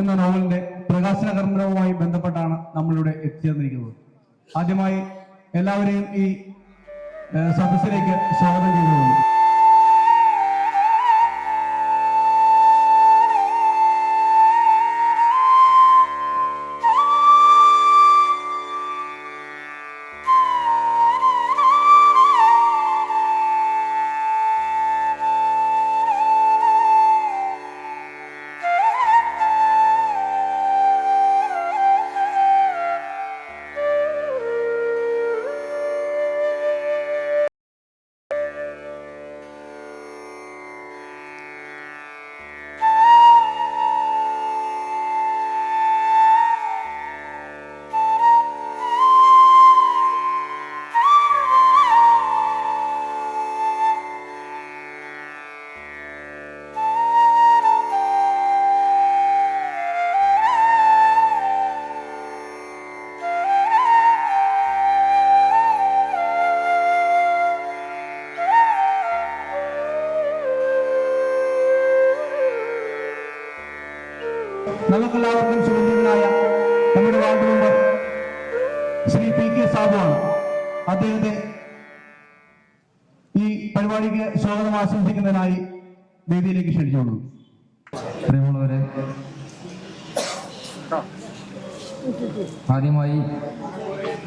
എന്ന നോവലിന്റെ പ്രകാശന കർമ്മവുമായി ബന്ധപ്പെട്ടാണ് നമ്മളിവിടെ എത്തിച്ചേർന്നിരിക്കുന്നത്. ആദ്യമായി എല്ലാവരെയും ഈ സദസ്സിലേക്ക് സ്വാഗതം ചെയ്തുകൊള്ളുന്നു. നമുക്കെല്ലാവർക്കും സുപരിചിതനായ നമ്മുടെ വാർഡ് മെമ്പർ ശ്രീ പി.കെ. സാബുവാണ്. അദ്ദേഹത്തെ ഈ പരിപാടിക്ക് സ്വാഗതം ആശംസിക്കുന്നതിനായി വേദിയിലേക്ക് ക്ഷണിച്ചോളൂ. പ്രിയമുള്ളവരെ, ആദ്യമായി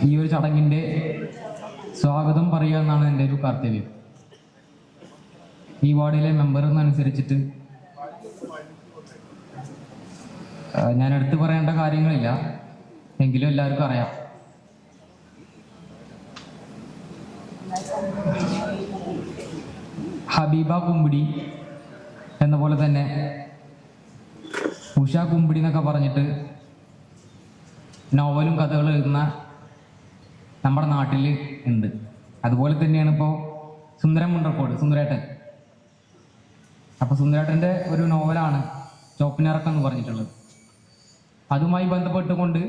ഈ ഒരു ചടങ്ങിൻ്റെ സ്വാഗതം പറയുക എന്നാണ് എൻ്റെ ഒരു കർത്തവ്യം. ഈ വാർഡിലെ മെമ്പർ എന്നനുസരിച്ചിട്ട് ഞാൻ എടുത്തു പറയേണ്ട കാര്യങ്ങളില്ല, എങ്കിലും എല്ലാവർക്കും അറിയാം. ഹബീബ കുമ്പിടി എന്ന പോലെ തന്നെ ഉഷ കുമ്പിടി എന്നൊക്കെ പറഞ്ഞിട്ട് നോവലും കഥകളും എഴുതുന്ന നമ്മുടെ നാട്ടിൽ ഉണ്ട്. അതുപോലെ തന്നെയാണ് ഇപ്പോൾ സുന്ദരൻ മുണ്ടക്കോട് സുന്ദരേട്ടൻ. അപ്പോൾ സുന്ദരേട്ടൻ്റെ ഒരു നോവലാണ് ചോപ്പിനിറക്കം എന്ന് പറഞ്ഞിട്ടുള്ളത്. അതുമായി ബന്ധപ്പെട്ടുകൊണ്ട്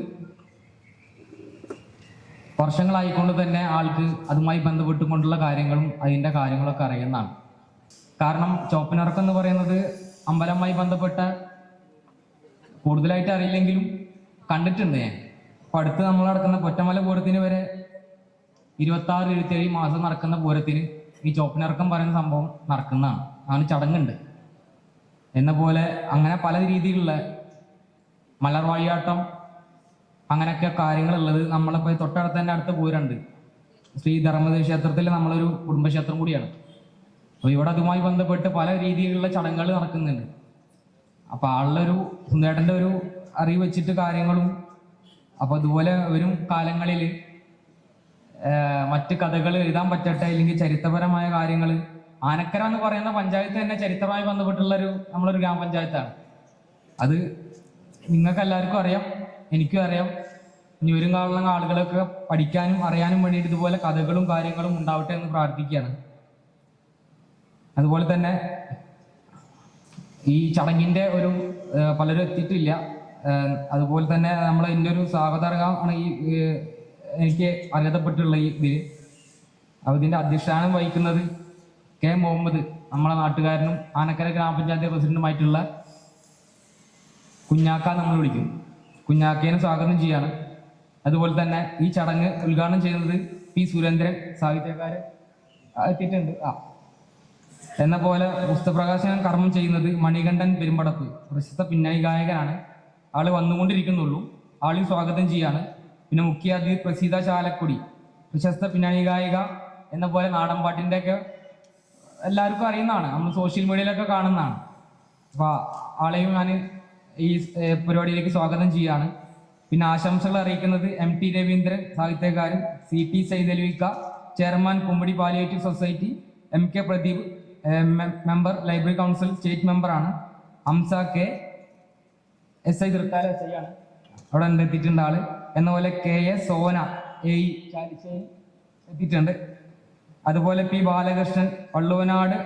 വർഷങ്ങളായിക്കൊണ്ട് തന്നെ ആൾക്ക് അതുമായി ബന്ധപ്പെട്ടുകൊണ്ടുള്ള കാര്യങ്ങളും അതിൻ്റെ കാര്യങ്ങളൊക്കെ അറിയുന്നതാണ്. കാരണം ചോപ്പിനിറക്കം എന്ന് പറയുന്നത് അമ്പലവുമായി ബന്ധപ്പെട്ട കൂടുതലായിട്ട് അറിയില്ലെങ്കിലും കണ്ടിട്ടുണ്ട് ഞാൻ. അപ്പം അടുത്ത് നമ്മൾ നടക്കുന്ന പൊറ്റമല പൂരത്തിന് വരെ 26-27 മാസം നടക്കുന്ന പൂരത്തിന് ഈ ചോപ്പിനിറക്കം പറയുന്ന സംഭവം നടക്കുന്നതാണ്. അങ്ങനെ ചടങ്ങുണ്ട്. എന്ന പോലെ അങ്ങനെ പല രീതിയിലുള്ള മലർവാഴിയാട്ടം അങ്ങനെയൊക്കെ കാര്യങ്ങളുള്ളത് നമ്മളിപ്പോൾ തൊട്ടടുത്ത് തന്നെ അടുത്ത പൂരമുണ്ട്. ശ്രീ ധർമ്മദേവ ക്ഷേത്രത്തിൽ നമ്മളൊരു കുടുംബക്ഷേത്രം കൂടിയാണ്. അപ്പോൾ ഇവിടെ അതുമായി ബന്ധപ്പെട്ട് പല രീതിയിലുള്ള ചടങ്ങുകൾ നടക്കുന്നുണ്ട്. അപ്പോൾ ആളുടെ സുന്ദരേട്ടൻ്റെ ഒരു അറിവ് വെച്ചിട്ട് കാര്യങ്ങളും അപ്പോൾ അതുപോലെ വരും കാലങ്ങളിൽ മറ്റ് കഥകൾ എഴുതാൻ പറ്റട്ടെ, അല്ലെങ്കിൽ ചരിത്രപരമായ കാര്യങ്ങൾ. ആനക്കര എന്ന് പറയുന്ന പഞ്ചായത്ത് തന്നെ ചരിത്രമായി ബന്ധപ്പെട്ടുള്ളൊരു നമ്മളൊരു ഗ്രാമപഞ്ചായത്താണ്. അത് നിങ്ങൾക്ക് എല്ലാവർക്കും അറിയാം, എനിക്കും അറിയാം. ഇനി വരും കാലം ആളുകളൊക്കെ പഠിക്കാനും അറിയാനും വേണ്ടിയിട്ട് ഇതുപോലെ കഥകളും കാര്യങ്ങളും ഉണ്ടാവട്ടെ എന്ന് പ്രാർത്ഥിക്കുകയാണ്. അതുപോലെ തന്നെ ഈ ചടങ്ങിൻ്റെ ഒരു പലരും എത്തിയിട്ടില്ല. അതുപോലെ തന്നെ നമ്മൾ എൻ്റെ ഒരു സ്വാഗതാർഹമാണ് ഈ എനിക്ക് അർഹതപ്പെട്ടുള്ള ഈ ഇതിൽ. ഇതിൻ്റെ അധ്യക്ഷാനം വഹിക്കുന്നത് കെ മുഹമ്മദ്, നമ്മളെ നാട്ടുകാരനും ആനക്കര ഗ്രാമപഞ്ചായത്ത് പ്രസിഡന്റുമായിട്ടുള്ള കുഞ്ഞാക്ക നമ്മൾ വിളിക്കും. കുഞ്ഞാക്കേനെ സ്വാഗതം ചെയ്യാണ്. അതുപോലെ തന്നെ ഈ ചടങ്ങ് ഉദ്ഘാടനം ചെയ്യുന്നത് പി. സുരേന്ദ്രൻ, സാഹിത്യകാരൻ എത്തിയിട്ടുണ്ട്. എന്ന പോലെ പുസ്തകപ്രകാശനം കർമ്മം ചെയ്യുന്നത് മണികണ്ഠൻ പെരുമ്പടപ്പ്, പ്രശസ്ത പിന്നണി ഗായകനാണ്. ആള് വന്നുകൊണ്ടിരിക്കുന്നുള്ളൂ. ആളെയും സ്വാഗതം ചെയ്യാണ്. പിന്നെ മുഖ്യാതിഥി പ്രസീത ചാലക്കുടി, പ്രശസ്ത പിന്നണി ഗായിക. എന്ന പോലെ നാടൻപാട്ടിൻ്റെ ഒക്കെ എല്ലാവർക്കും അറിയുന്നതാണ്, നമ്മൾ സോഷ്യൽ മീഡിയയിലൊക്കെ കാണുന്നതാണ്. അപ്പോൾ ആളെയും ഞാൻ ഈ പരിപാടിയിലേക്ക് സ്വാഗതം ചെയ്യാണ്. പിന്നെ ആശംസകൾ അറിയിക്കുന്നത് M.T. രവീന്ദ്രൻ, സാഹിത്യകാരൻ, C.T. Saithalavikka, chairman Kumbadi palliative society, M.K. Pradeep, member library council state മെമ്പറാണ്. Hamza K. SI Thrithala SI ആണ്, അവിടെ എത്തിയിട്ടുണ്ട് ആള്. എന്ന പോലെ K.A. സോന AE ചാലിശ്ശേരി എത്തിയിട്ടുണ്ട്. അതുപോലെ P. Balakrishnan, Valluvanad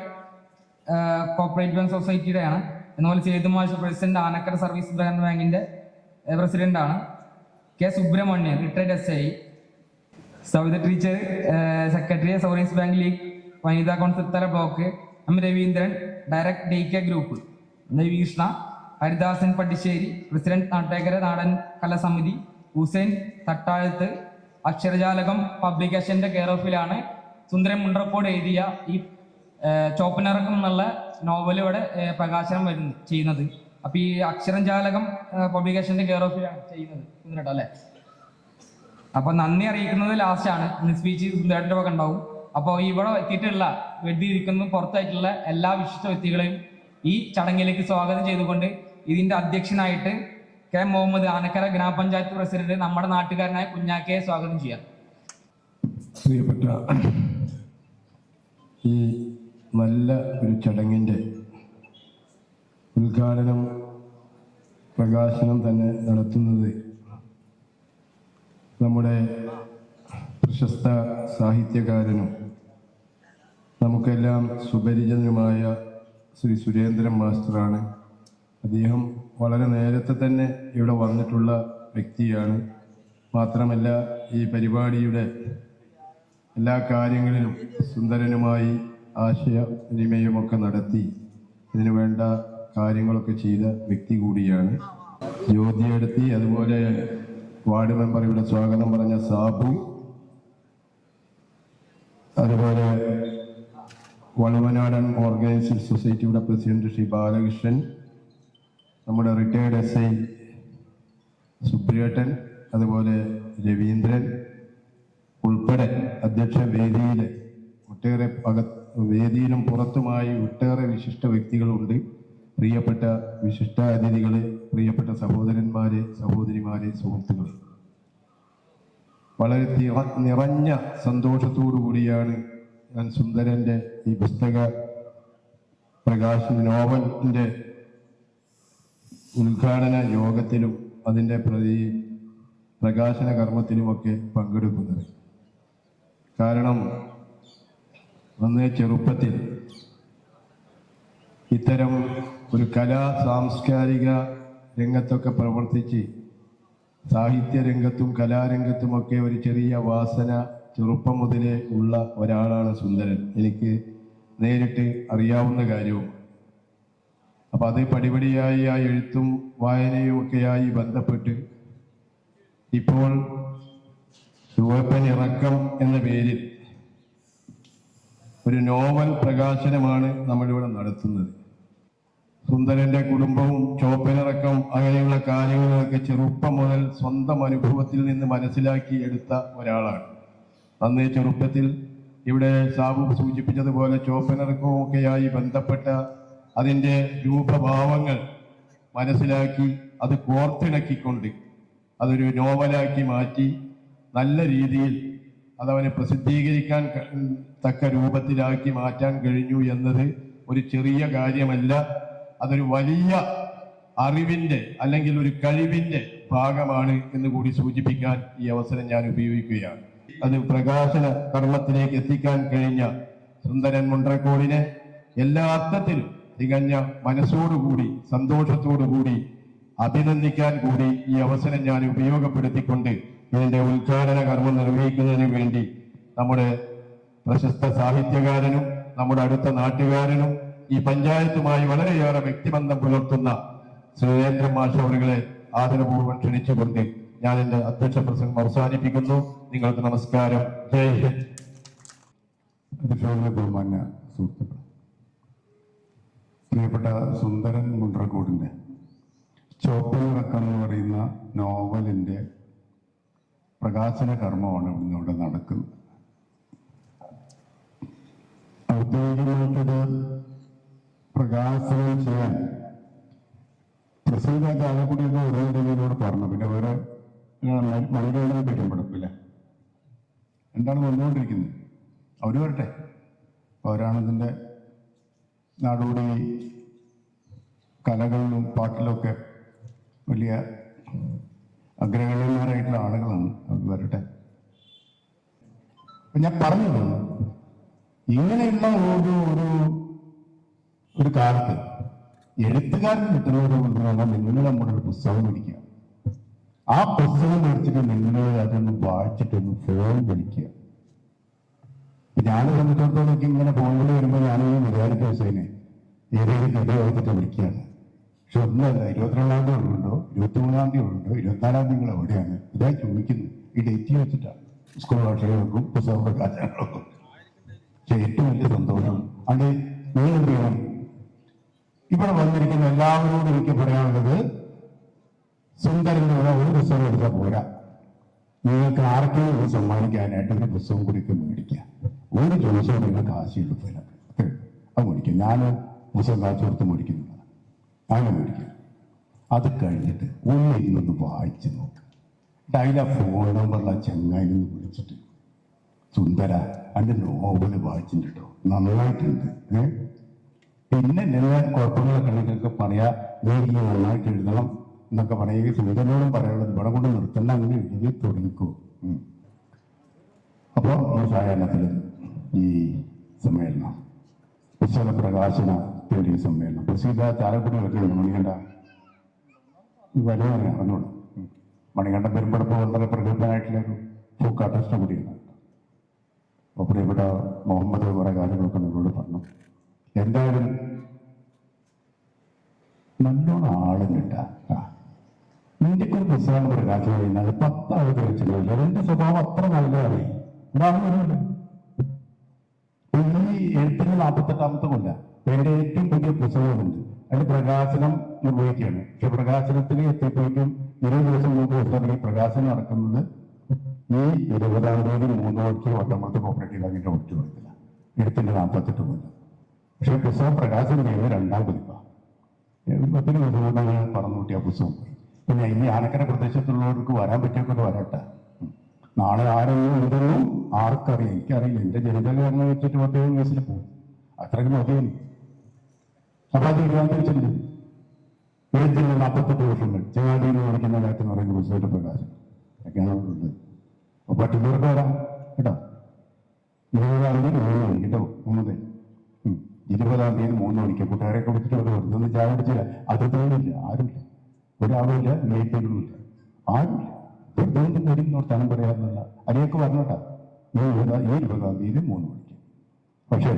cooperative bank സൊസൈറ്റിയുടെയാണ്. എന്നുള്ള സേതുമാഷ്, പ്രസിഡന്റ്, ആനക്കര സർവീസ് ബാങ്കിന്റെ പ്രസിഡന്റാണ്. K. Subrahmanian, retired SI. Savitha teacher, secretary, service bank league വനിതാ council block. M. Raveendran, direct DK group. Krishna, Haridasan Pattissery, president Nattekkara നാടൻ കലാസമിതി, ഹുസൈൻ തട്ടാഴത്ത്. അക്ഷരജാലകം പബ്ലിക്കേഷന്റെ കെയർ ഓഫിലാണ് സുന്ദരൻ മുണ്ടറക്കോട് എഴുതിയ ഈ ചോപ്പനിറക്കം എന്നുള്ള നോവൽ ഇവിടെ പ്രകാശനം ചെയ്യുന്നത്. അപ്പൊ ഈ അക്ഷരജാലകം പബ്ലിക്കേഷന്റെ കെയർ ഓഫിലാണ് ചെയ്യുന്നത് സുന്ദരേട്ട അല്ലെ. അപ്പൊ നന്ദി അറിയിക്കുന്നത് ലാസ്റ്റ് ആണ്. ഇന്ന് സ്പീച്ച് സുന്ദരേട്ടൻ്റെ ഒക്കെ ഉണ്ടാവും. അപ്പോൾ ഇവിടെ എത്തിയിട്ടുള്ള വെടിയിരിക്കുന്ന പുറത്തായിട്ടുള്ള എല്ലാ വിശിഷ്ട വ്യക്തികളെയും ഈ ചടങ്ങിലേക്ക് സ്വാഗതം ചെയ്തുകൊണ്ട് ഇതിന്റെ അധ്യക്ഷനായിട്ട് കെ മുഹമ്മദ്, ആനക്കര ഗ്രാമപഞ്ചായത്ത് പ്രസിഡന്റ്, നമ്മുടെ നാട്ടുകാരനായ കുഞ്ഞാക്കയെ സ്വാഗതം ചെയ്യാം. പ്രിയപ്പെട്ട ഈ നല്ല ഒരു ചടങ്ങിൻ്റെ ഉദ്ഘാടനം പ്രകാശനം തന്നെ നടത്തുന്നത് നമ്മുടെ പ്രശസ്ത സാഹിത്യകാരനും നമുക്കെല്ലാം സുപരിചിതനുമായ ശ്രീ സുരേന്ദ്രൻ മാസ്റ്ററാണ്. അദ്ദേഹം വളരെ നേരത്തെ തന്നെ ഇവിടെ വന്നിട്ടുള്ള വ്യക്തിയാണ്. മാത്രമല്ല ഈ പരിപാടിയുടെ എല്ലാ കാര്യങ്ങളിലും സുന്ദരനുമായി ആശയവിനിമയമൊക്കെ നടത്തി ഇതിനു വേണ്ട കാര്യങ്ങളൊക്കെ ചെയ്ത വ്യക്തി കൂടിയാണ്. ജ്യോതിയെടുത്തി, അതുപോലെ വാർഡ് മെമ്പർ ഇവിടെ സ്വാഗതം പറഞ്ഞ സാബു, അതുപോലെ വളുവനാടൻ ഓർഗനൈസ്ഡ് സൊസൈറ്റിയുടെ പ്രസിഡന്റ് ശ്രീ ബാലകൃഷ്ണൻ, നമ്മുടെ റിട്ടയർഡ് SI സുബ്രിയേട്ടൻ, അതുപോലെ രവീന്ദ്രൻ ഉൾപ്പെടെ അധ്യക്ഷ വേദിയിൽ ഒട്ടേറെ വേദിയിലും പുറത്തുമായി ഒട്ടേറെ വിശിഷ്ട വ്യക്തികളുണ്ട്. പ്രിയപ്പെട്ട വിശിഷ്ട അതിഥികളെ, പ്രിയപ്പെട്ട സഹോദരന്മാരെ, സഹോദരിമാരെ, സുഹൃത്തുക്കളെ, വളരെ നിറഞ്ഞ സന്തോഷത്തോടു കൂടിയാണ് ഞാൻ സുന്ദരൻ്റെ ഈ പുസ്തക നോവലിൻ്റെ ഉദ്ഘാടന യോഗത്തിലും അതിൻ്റെ പ്രകാശന കർമ്മത്തിലുമൊക്കെ പങ്കെടുക്കുന്നത്. കാരണം അന്ന് ചെറുപ്പത്തിൽ ഇത്തരം ഒരു സാംസ്കാരിക രംഗത്തൊക്കെ പ്രവർത്തിച്ച് സാഹിത്യ രംഗത്തും കലാരംഗത്തുമൊക്കെ ഒരു ചെറിയ വാസന ചെറുപ്പം മുതലേ ഉള്ള ഒരാളാണ് സുന്ദരൻ. എനിക്ക് നേരിട്ട് അറിയാവുന്ന കാര്യവും. അപ്പം അത് പടിപടിയായി ആ എഴുത്തും വായനയും ഒക്കെയായി ബന്ധപ്പെട്ട് ഇപ്പോൾ ചോപ്പനിറക്കം എന്ന പേരിൽ ഒരു നോവൽ പ്രകാശനമാണ് നമ്മളിവിടെ നടത്തുന്നത്. സുന്ദരന്റെ കുടുംബവും ചോപ്പനിറക്കം അങ്ങനെയുള്ള കാര്യങ്ങളൊക്കെ ചെറുപ്പം മുതൽ സ്വന്തം അനുഭവത്തിൽ നിന്ന് മനസ്സിലാക്കി എടുത്ത ഒരാളാണ്. അന്ന് ചെറുപ്പത്തിൽ ഇവിടെ സാബു സൂചിപ്പിച്ചതുപോലെ ചോപ്പനിറക്കവും ഒക്കെയായി ബന്ധപ്പെട്ട അതിൻ്റെ രൂപഭാവങ്ങൾ മനസ്സിലാക്കി അത് കോർത്തിണക്കിക്കൊണ്ട് അതൊരു നോവലാക്കി മാറ്റി നല്ല രീതിയിൽ അതവനെ പ്രസിദ്ധീകരിക്കാൻ തക്ക രൂപത്തിലാക്കി മാറ്റാൻ കഴിഞ്ഞു എന്നത് ഒരു ചെറിയ കാര്യമല്ല. അതൊരു വലിയ അറിവിൻ്റെ അല്ലെങ്കിൽ ഒരു കഴിവിൻ്റെ ഭാഗമാണ് എന്ന് കൂടി സൂചിപ്പിക്കാൻ ഈ അവസരം ഞാൻ ഉപയോഗിക്കുകയാണ്. അത് പ്രകാശന കർമ്മത്തിലേക്ക് എത്തിക്കാൻ കഴിഞ്ഞ സുന്ദരൻ മുണ്ടറക്കോടിനെ എല്ലാ അർത്ഥത്തിലും തികഞ്ഞ മനസ്സോടുകൂടി സന്തോഷത്തോടുകൂടി അഭിനന്ദിക്കാൻ കൂടി ഈ അവസരം ഞാൻ ഉപയോഗപ്പെടുത്തിക്കൊണ്ട് ഇതിന്റെ ഉദ്ഘാടന കർമ്മം നിർവഹിക്കുന്നതിന് വേണ്ടി നമ്മുടെ പ്രശസ്ത സാഹിത്യകാരനും നമ്മുടെ അടുത്ത നാട്ടുകാരനും ഈ പഞ്ചായത്തുമായി വളരെയേറെ വ്യക്തിബന്ധം പുലർത്തുന്ന സുരേന്ദ്രൻ മാഷ് അവരുകളെ ആദരപൂർവ്വം ക്ഷണിച്ചുകൊണ്ട് ഞാൻ എന്റെ അധ്യക്ഷ പ്രസംഗം അവസാനിപ്പിക്കുന്നു. നിങ്ങൾക്ക് നമസ്കാരം. ജയ് ഹിന്ദ്. ബഹുമാന്യ സുഹൃത്തുക്കൾ, പ്രിയപ്പെട്ട സുന്ദരൻ മുണ്ടറക്കോടിന്റെ ചോപ്പനിറക്കം എന്ന് പറയുന്ന നോവലിന്റെ പ്രകാശന കർമ്മമാണ് ഇവിടെ നടക്കുന്നത്. ഔദ്യോഗികമായിട്ടത് പ്രകാശനം ചെയ്യാൻ പ്രസിഡന്റ് ചാലക്കുടിയൊക്കെ ഉടനടിയോട് പറഞ്ഞു. പിന്നെ വേറെ മണികളുടെ പറ്റുമ്പോഴപ്പില്ല എന്താണ് വന്നുകൊണ്ടിരിക്കുന്നത്, അവർ വരട്ടെ. അവരാണ് ഇതിൻ്റെ നാടോടി കലകളിലും പാട്ടിലൊക്കെ വലിയ അഗ്രഗണ്യന്മാരായിട്ടുള്ള ആളുകളാണ്, അവർ വരട്ടെ. ഞാൻ പറഞ്ഞത് ഇങ്ങനെയുള്ള ഒരു കാലത്ത് എഴുത്തുകാരൻ കിട്ടുന്ന ഒരു ഉദാഹരണം, നിങ്ങൾ നമ്മുടെ ഒരു പുസ്തകം മേടിക്കുക. ആ പുസ്തകം മേടിച്ചിട്ട് നിങ്ങൾ അതൊന്ന് വായിച്ചിട്ടൊന്ന് ഫോൺ വിളിക്കുക. ഞാൻ സംബന്ധിച്ചിടത്തോളം ഇങ്ങനെ ഫോണിൽ വരുമ്പോൾ ഞാൻ വിചാരിച്ച ഹുസൈനെ ഏതെങ്കിലും കഥ ഓർത്തിട്ട് വിളിക്കുകയാണ്. പക്ഷെ ഒന്നല്ല, 22-ാം തീയതി ഉണ്ടോ, 23-ാം തീയതി ഉണ്ടോ, 24-ാം തീയതി എവിടെയാണ്? ഇതായി ചോദിക്കുന്നു. ഈ ഡേറ്റ് വെച്ചിട്ടാണ് സ്കൂൾ ഭാഷകൾക്കും പുസ്തക പ്രകാശനങ്ങൾക്കും. പക്ഷെ ഏറ്റവും വലിയ സന്തോഷം അത് നിങ്ങൾ എന്ത് ചെയ്യണം? ഇവിടെ വന്നിരിക്കുന്ന എല്ലാവരോടും എനിക്ക് പറയാനുള്ളത്, സുന്ദരനുള്ള ഒരു പുസ്തകം എടുത്താൽ പോരാ. നിങ്ങൾക്ക് ആർക്കെങ്കിലും ഒരു സമ്മാനിക്കാനായിട്ട് ഒരു പുസ്തകം കൂടിയൊക്കെ മേടിക്കുക. ഒരു ദിവസവും നിങ്ങൾക്ക് കാശ് എടുക്കില്ല, അത് മേടിക്കും. ഞാൻ പുസ്തകം കാശ് കൊടുത്ത് മേടിക്കുന്നതാണ്, അങ്ങനെ മേടിക്കുക. അത് കഴിഞ്ഞിട്ട് ഒന്നിരുന്നൊന്ന് വായിച്ച് നോക്കുക. അതിലെ ഫോൺ നമ്പറുള്ള ചെങ്ങായി നിന്ന് വിളിച്ചിട്ട്, സുന്ദര അതിൻ്റെ നോവല് വായിച്ചിട്ടോ, നന്നായിട്ടുണ്ട്, പിന്നെ എല്ലാ കുഴപ്പങ്ങളൊക്കെ ഉണ്ടെങ്കിലൊക്കെ പറയാ, നീ നന്നായിട്ട് എഴുതണം എന്നൊക്കെ പറയുക. സുന്ദരനോടും പറയാനുള്ളത് ഇവിടെ കൊണ്ട് നിർത്തണ്ട, അങ്ങനെ എഴുതി തുടങ്ങിക്കോ. അപ്പോൾ ഈ സായാഹ്നത്തിൽ ഈ സമ്മേളനം, പുസ്തക പ്രകാശനത്തിൻ്റെ ഈ സമ്മേളനം പ്രസിദ്ധ ചാലക്കുടികളൊക്കെ ഉണ്ട്. മണികണ്ഠ വരുവാനെ അറിഞ്ഞോളൂ. മണികണ്ഠൻ പെരുമ്പടപ്പ് വളരെ പ്രഗത്ഭനായിട്ടുള്ളൊരു ഫോക്ക് ആർട്ടിസ്റ്റ് കൂടിയാണ്. അപ്പോൾ പ്രിയപ്പെട്ട മുഹമ്മദ് കുറേ കാര്യങ്ങളൊക്കെ നിങ്ങളോട് പറഞ്ഞു. എന്തായാലും നല്ലോണം ആളും കിട്ടാം. ഇന്ത്യക്ക് ഒരു പുസ്തകം പ്രകാശനം കഴിഞ്ഞാൽ 10 ആളുകൾ വെച്ചിട്ടില്ല. എന്റെ സ്വഭാവം അത്ര നല്ലതാണ്. ഉദാഹരണം, ഈ എഴുത്തിന് 48-ാമത്തെ കൊല്ല എന്റെ ഏറ്റവും പുതിയ പുസ്തകമുണ്ട്. അതിന്റെ പ്രകാശനം നിർവഹിക്കുകയാണ്. പക്ഷെ പ്രകാശനത്തിന് എത്തിയപ്പോഴേക്കും 20 ദിവസം മുമ്പ് പുസ്തകത്തിൽ പ്രകാശനം നടക്കുന്നത് ഈ 20-ാം തീയതി 3 മണിക്ക് വട്ടമ്പലത്ത് കോപ്പറേറ്റീവ് ബാങ്കിന്റെ ഒഴിച്ചു കൊടുക്കില്ല. എഴുത്തിന്റെ 48 കൊല്ലം. പക്ഷെ പുസ്തകം പ്രകാശനം ചെയ്യുന്നത് 2-ാം പതിപ്പാണ്. 10 ദിവസം കൊണ്ട് ഞാൻ പറഞ്ഞു കൂട്ടിയ പുസ്തകം. പിന്നെ ഇനി ആനക്കര പ്രദേശത്തുള്ളവർക്ക് വരാൻ പറ്റിയൊക്കെ വരട്ടെ. നാളെ ആരെങ്കിലും ഉണ്ടെന്നും ആർക്കറിയാം, എനിക്കറിയില്ല. എന്റെ ജനിതകരണം വെച്ചിട്ട് 10 വയസ്സിൽ പോകും, അത്രയ്ക്ക് മതിയാണ്. അപ്പൊ അത് ഇരുപത്തിച്ചിട്ടുണ്ട്. എഴുത്തിന് 48 വർഷങ്ങൾ ചെങ്ങാടിയിൽ പഠിക്കുന്ന കാര്യത്തിന് പറയുന്ന പുസ്തകത്തിന്റെ പ്രകാശം ഒക്കെയാണ് ഉള്ളത്. അപ്പൊ പറ്റുന്നവർക്ക് വരാം കേട്ടോ. 20-ാം തീയതി 3 മണിക്ക് കേട്ടോ. 20-ാം തീയതി 3 മണിക്ക് കൂട്ടുകാരെയൊക്കെ വിളിച്ചിട്ട് ഒരു വെറുതെ ചായ കുടിച്ചില്ല. അത് തോന്നില്ല, ആരുമില്ല, ഒരാളുമില്ല, ലേറ്റുകളുമില്ല, ആരുമില്ല. വെറുതെ വരുന്ന സ്ഥലം പറയാറുന്നില്ല. അതിലേക്ക് പറഞ്ഞോട്ടാ. ഈ 20-ാം തീയതി 3 മണിക്ക്. പക്ഷേ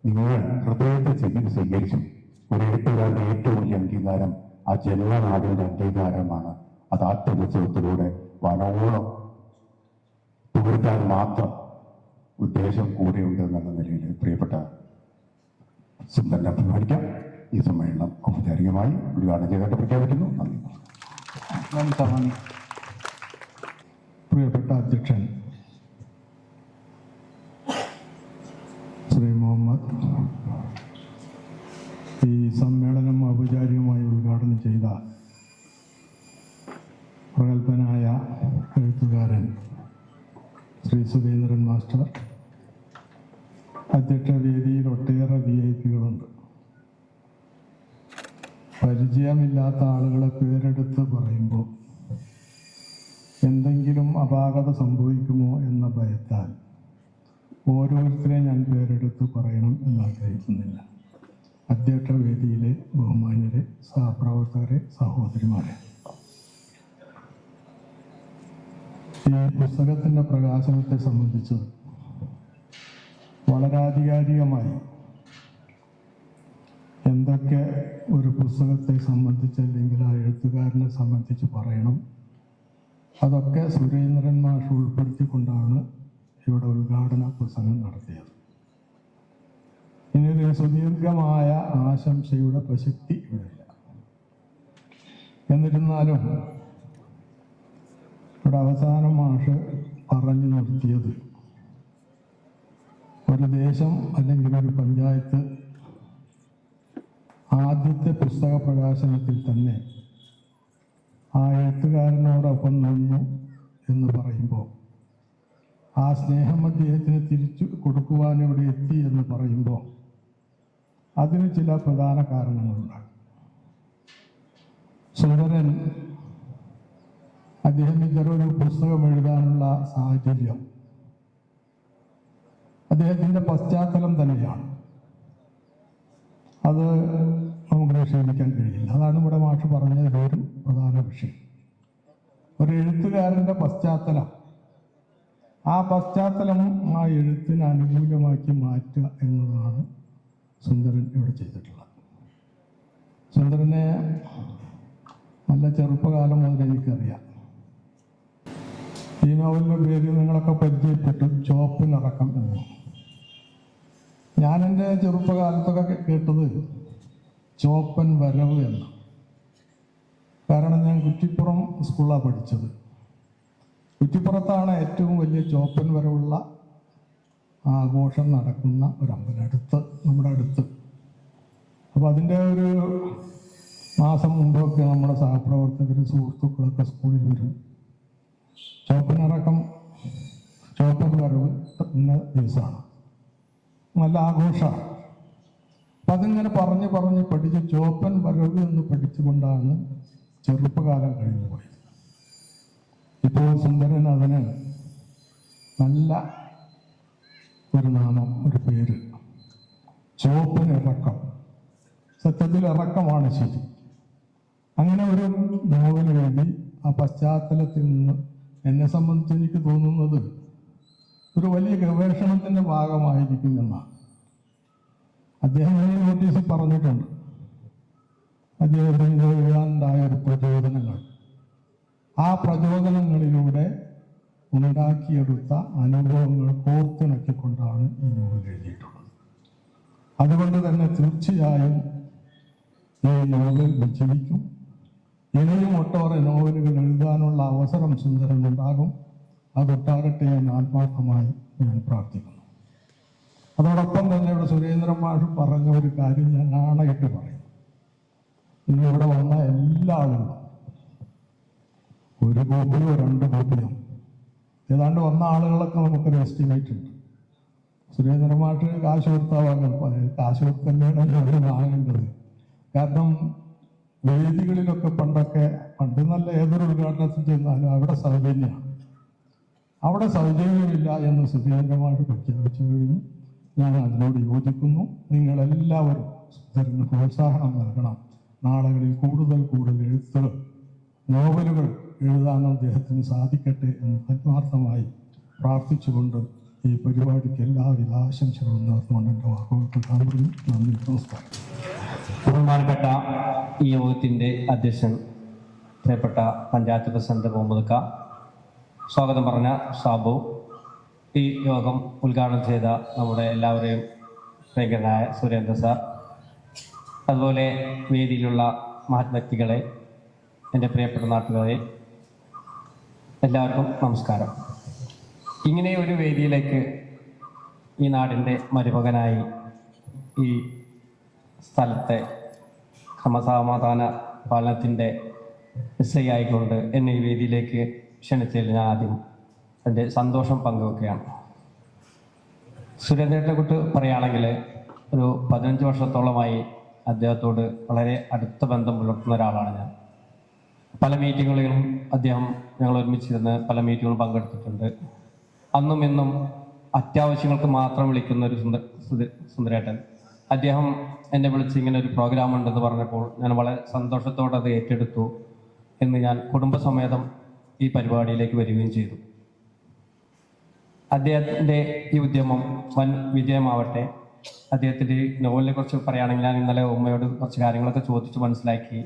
നിങ്ങൾ ഹൃദയത്തെ സ്വീകരിച്ചു. ഒരു എഴുത്തുകാരുടെ ഏറ്റവും വലിയ അംഗീകാരം ആ ജന്മനാടിന്റെ അംഗീകാരമാണ്. അത് ആത്മോത്സവത്തിലൂടെ വനവോളം പുകഴ്ത്താൻ മാത്രം ഉദ്ദേശം കൂടെയുണ്ട് എന്നുള്ള നിലയിൽ പ്രിയപ്പെട്ട സുന്ദരനെ അഭിമാനിക്കാം. ഈ സമ്മേളനം ഔപചാരികമായി ഉദ്ഘാടനം ചെയ്തായിട്ട് പ്രഖ്യാപിക്കുന്നു. നന്ദി. പ്രിയപ്പെട്ട അധ്യക്ഷൻ ശ്രീ മുഹമ്മദ് ഈ സമ്മേളനം ഔപചാരികമായി ഉദ്ഘാടനം ചെയ്ത പ്രഗത്ഭനായ എഴുത്തുകാരൻ ശ്രീ സുരേന്ദ്രൻ മാസ്റ്റർ, അധ്യക്ഷ വേദിയിൽ ഒട്ടേറെ VIP-കളുണ്ട്. പരിചയമില്ലാത്ത ആളുകളെ പേരെടുത്ത് പറയുമ്പോൾ എന്തെങ്കിലും അപാകത സംഭവിക്കുമോ എന്ന ഭയത്താൽ ഓരോരുത്തരെ ഞാൻ പേരെടുത്ത് പറയണം എന്നാഗ്രഹിക്കുന്നില്ല. അധ്യക്ഷ വേദിയിലെ ബഹുമാന്യരെ, സഹപ്രവർത്തകരെ, സഹോദരിമാരെ, ഈ പുസ്തകത്തിൻ്റെ പ്രകാശനത്തെ സംബന്ധിച്ച് വളരെ ആധികാരികമായി എന്തൊക്കെ ഒരു പുസ്തകത്തെ സംബന്ധിച്ച് അല്ലെങ്കിൽ ആ എഴുത്തുകാരനെ സംബന്ധിച്ച് പറയണം, അതൊക്കെ സുരേന്ദ്രൻ മാഷ് ഉൾപ്പെടുത്തിക്കൊണ്ടാണ് ഇവിടെ ഉദ്ഘാടന പ്രസംഗം നടത്തിയത്. ഇനി ഒരു സുദീർഘമായ ആശംസയുടെ പ്രസക്തി ഇവിടെയില്ല. എന്നിരുന്നാലും ഇവിടെ അവസാനം മാഷ് പറഞ്ഞു നിർത്തിയത്, ഒരു ദേശം അല്ലെങ്കിൽ ഒരു പഞ്ചായത്ത് ആദ്യത്തെ പുസ്തക പ്രകാശനത്തിൽ തന്നെ ആ എഴുത്തുകാരനോടൊപ്പം നിന്നു എന്ന് പറയുമ്പോൾ, ആ സ്നേഹം അദ്ദേഹത്തിന് തിരിച്ചു കൊടുക്കുവാൻ ഇവിടെ എത്തി എന്ന് പറയുമ്പോൾ അതിന് ചില പ്രധാന കാരണങ്ങളുണ്ട്. സുന്ദരൻ അദ്ദേഹം ഇത്തരൊരു പുസ്തകം എഴുതാനുള്ള സാഹചര്യം അദ്ദേഹത്തിൻ്റെ പശ്ചാത്തലം തന്നെയാണ്. അത് നമുക്ക് നിഷേധിക്കാൻ കഴിയില്ല. അതാണ് ഇവിടെ മാഷ് പറഞ്ഞതിലൊരു പ്രധാന വിഷയം. ഒരു എഴുത്തുകാരൻ്റെ പശ്ചാത്തലം, ആ പശ്ചാത്തലം ആ എഴുത്തിന് അനുകൂലമാക്കി മാറ്റുക എന്നതാണ് സുന്ദരൻ ഇവിടെ ചെയ്തിട്ടുള്ളത്. സുന്ദരനെ നല്ല ചെറുപ്പകാലം മുതൽ എനിക്കറിയാം. ഈ നോവലിൻ്റെ പേര് നിങ്ങളൊക്കെ പരിചയപ്പെട്ടു, ചോപ്പിനിറക്കം എന്ന്. ഞാൻ എൻ്റെ ചെറുപ്പകാലത്തൊക്കെ കേട്ടത് ചോപ്പൻ വരവ് എന്ന്. കാരണം ഞാൻ കുറ്റിപ്പുറം സ്കൂളിലാണ് പഠിച്ചത്. കുറ്റിപ്പുറത്താണ് ഏറ്റവും വലിയ ചോപ്പൻ വരവുള്ള ആഘോഷം നടക്കുന്ന ഒരമ്പലം, നമ്മുടെ അടുത്ത്. അപ്പോൾ അതിൻ്റെ ഒരു മാസം മുമ്പൊക്കെ നമ്മുടെ സഹപ്രവർത്തകർ, സുഹൃത്തുക്കളൊക്കെ സ്കൂളിൽ വരും. ചോപ്പനിറക്കം, ചോപ്പൻ വരവ് ഇന്ന ദിവസമാണ്, നല്ല ആഘോഷമാണ്. അപ്പം അതിങ്ങനെ പറഞ്ഞ് പഠിച്ച് ചോപ്പൻ വരവ് എന്ന് പഠിച്ചുകൊണ്ടാണ് ചെറുപ്പകാലം കഴിഞ്ഞു പോയത്. ഇപ്പോൾ സുന്ദരൻ അതിന് നല്ല ഒരു നാമം, ഒരു പേര്, ചോപ്പനിറക്കം. സത്യത്തിൽ ഇറക്കമാണ് ശരി. അങ്ങനെ ഒരു നോവൽ എഴുതി ആ പശ്ചാത്തലത്തിൽ നിന്ന് എന്നെ സംബന്ധിച്ച് എനിക്ക് തോന്നുന്നത് ഒരു വലിയ ഗവേഷണത്തിൻ്റെ ഭാഗമായിരിക്കും എന്നാണ്. അദ്ദേഹം ഈ നോട്ടീസിൽ പറഞ്ഞിട്ടുണ്ട്. അദ്ദേഹത്തിന് എഴുതാനുണ്ടായ ഒരു പ്രചോദനങ്ങൾ, ആ പ്രചോദനങ്ങളിലൂടെ ഉണ്ടാക്കിയെടുത്ത അനുഭവങ്ങൾ കോർത്തിണക്കിക്കൊണ്ടാണ് ഈ നോവൽ എഴുതിയിട്ടുള്ളത്. അതുകൊണ്ട് തന്നെ തീർച്ചയായും ഈ നോവൽ വിജയിക്കും. ഇനിയും ഒട്ടേറെ നോവലുകൾ എഴുതാനുള്ള അവസരം സുന്ദരനുണ്ടാകും. അതൊട്ടാകട്ടെ എന്ന് ആത്മാർത്ഥമായി ഞാൻ പ്രാർത്ഥിക്കുന്നു. അതോടൊപ്പം തന്നെ ഇവിടെ സുരേന്ദ്രൻ മാഷ് പറഞ്ഞ ഒരു കാര്യം ഞാൻ ആണയിട്ട് പറയും. ഇന്ന് ഇവിടെ വന്ന എല്ലാ ആളുകളും ഒരു കോപ്പിയോ 2 കോപ്പിയോ ഏതാണ്ട് വന്ന ആളുകളൊക്കെ നമുക്കൊരു എസ്റ്റിമേറ്റ് ഉണ്ട്. സുരേന്ദ്രൻ മാഷ് കാശ് കൊടുത്താവാങ്ങൾ കാശ് കൊടുത്തന്നെയാണ് ഞാൻ വാങ്ങേണ്ടത്. കാരണം വേദികളിലൊക്കെ പണ്ട് നല്ല ഏതൊരു ഉദ്ഘാടനത്തിൽ ചെന്നാലും അവിടെ സൗജന്യമാണ്. അവിടെ സൗജന്യമില്ല എന്ന് സുരേന്ദ്രമായിട്ട് പ്രഖ്യാപിച്ചു കഴിഞ്ഞു. ഞാൻ അതിനോട് യോജിക്കുന്നു. നിങ്ങളെല്ലാവരും സുന്ദരന് പ്രോത്സാഹനം നൽകണം. നാളുകളിൽ കൂടുതൽ എഴുത്തുകൾ, നോവലുകൾ എഴുതാൻ അദ്ദേഹത്തിന് സാധിക്കട്ടെ എന്ന് ആത്മാർത്ഥമായി പ്രാർത്ഥിച്ചുകൊണ്ട് ഈ പരിപാടിക്ക് എല്ലാവിധ ആശംസകളും നേർന്നുകൊണ്ട് എൻ്റെ വാക്കുകൾക്ക് താങ്കളും നന്ദി, നമസ്കാരം. ബഹുമാനപ്പെട്ട ഈ യോഗത്തിൻ്റെ അധ്യക്ഷൻ പ്രിയപ്പെട്ട പഞ്ചായത്ത് പ്രസിഡന്റ് മുഹമ്മദ് ക, സ്വാഗതം പറഞ്ഞ സാബു, ഈ യോഗം ഉദ്ഘാടനം ചെയ്ത നമ്മുടെ എല്ലാവരെയും പ്രിയങ്കരനായ സുരേന്ദ്ര സാർ, അതുപോലെ വേദിയിലുള്ള മഹത് വ്യക്തികളെ, എൻ്റെ പ്രിയപ്പെട്ട നാട്ടുകാരെ, എല്ലാവർക്കും നമസ്കാരം. ഇങ്ങനെ ഒരു വേദിയിലേക്ക് ഈ നാടിൻ്റെ മരുമകനായി ഈ സ്ഥലത്തെ ക്രമസമാധാന പാലനത്തിൻ്റെ എസ്ഐ ആയിക്കൊണ്ട് എന്നെ ഈ വേദിയിലേക്ക് ക്ഷണിച്ചതിൽ ഞാൻ ആദ്യം എൻ്റെ സന്തോഷം പങ്കുവെക്കുകയാണ്. സുരേന്ദ്രനെ കുറിച്ച് പറയുകയാണെങ്കിൽ ഒരു 15 വർഷത്തോളമായി അദ്ദേഹത്തോട് വളരെ അടുത്ത ബന്ധം പുലർത്തുന്ന ഒരാളാണ് ഞാൻ. പല മീറ്റിങ്ങുകളിലും ഞങ്ങൾ ഒരുമിച്ചിരുന്ന് പല മീറ്റിങ്ങുകളും പങ്കെടുത്തിട്ടുണ്ട്. അന്നും ഇന്നും അത്യാവശ്യങ്ങൾക്ക് മാത്രം വിളിക്കുന്ന ഒരു സുന്ദരേട്ടൻ. അദ്ദേഹം എന്നെ വിളിച്ച് ഇങ്ങനെ ഒരു പ്രോഗ്രാം ഉണ്ടെന്ന് പറഞ്ഞപ്പോൾ ഞാൻ വളരെ സന്തോഷത്തോടെ അത് ഏറ്റെടുത്തു. എന്ന് ഞാൻ കുടുംബസമേതം ഈ പരിപാടിയിലേക്ക് വരികയും ചെയ്തു. അദ്ദേഹത്തിൻ്റെ ഈ ഉദ്യമം വൻ വിജയമാവട്ടെ. അദ്ദേഹത്തിൻ്റെ നോവലിനെ കുറിച്ച് പറയുകയാണെങ്കിൽ ഞാൻ ഇന്നലെ ഉമ്മയോട് കുറച്ച് കാര്യങ്ങളൊക്കെ ചോദിച്ച് മനസ്സിലാക്കി.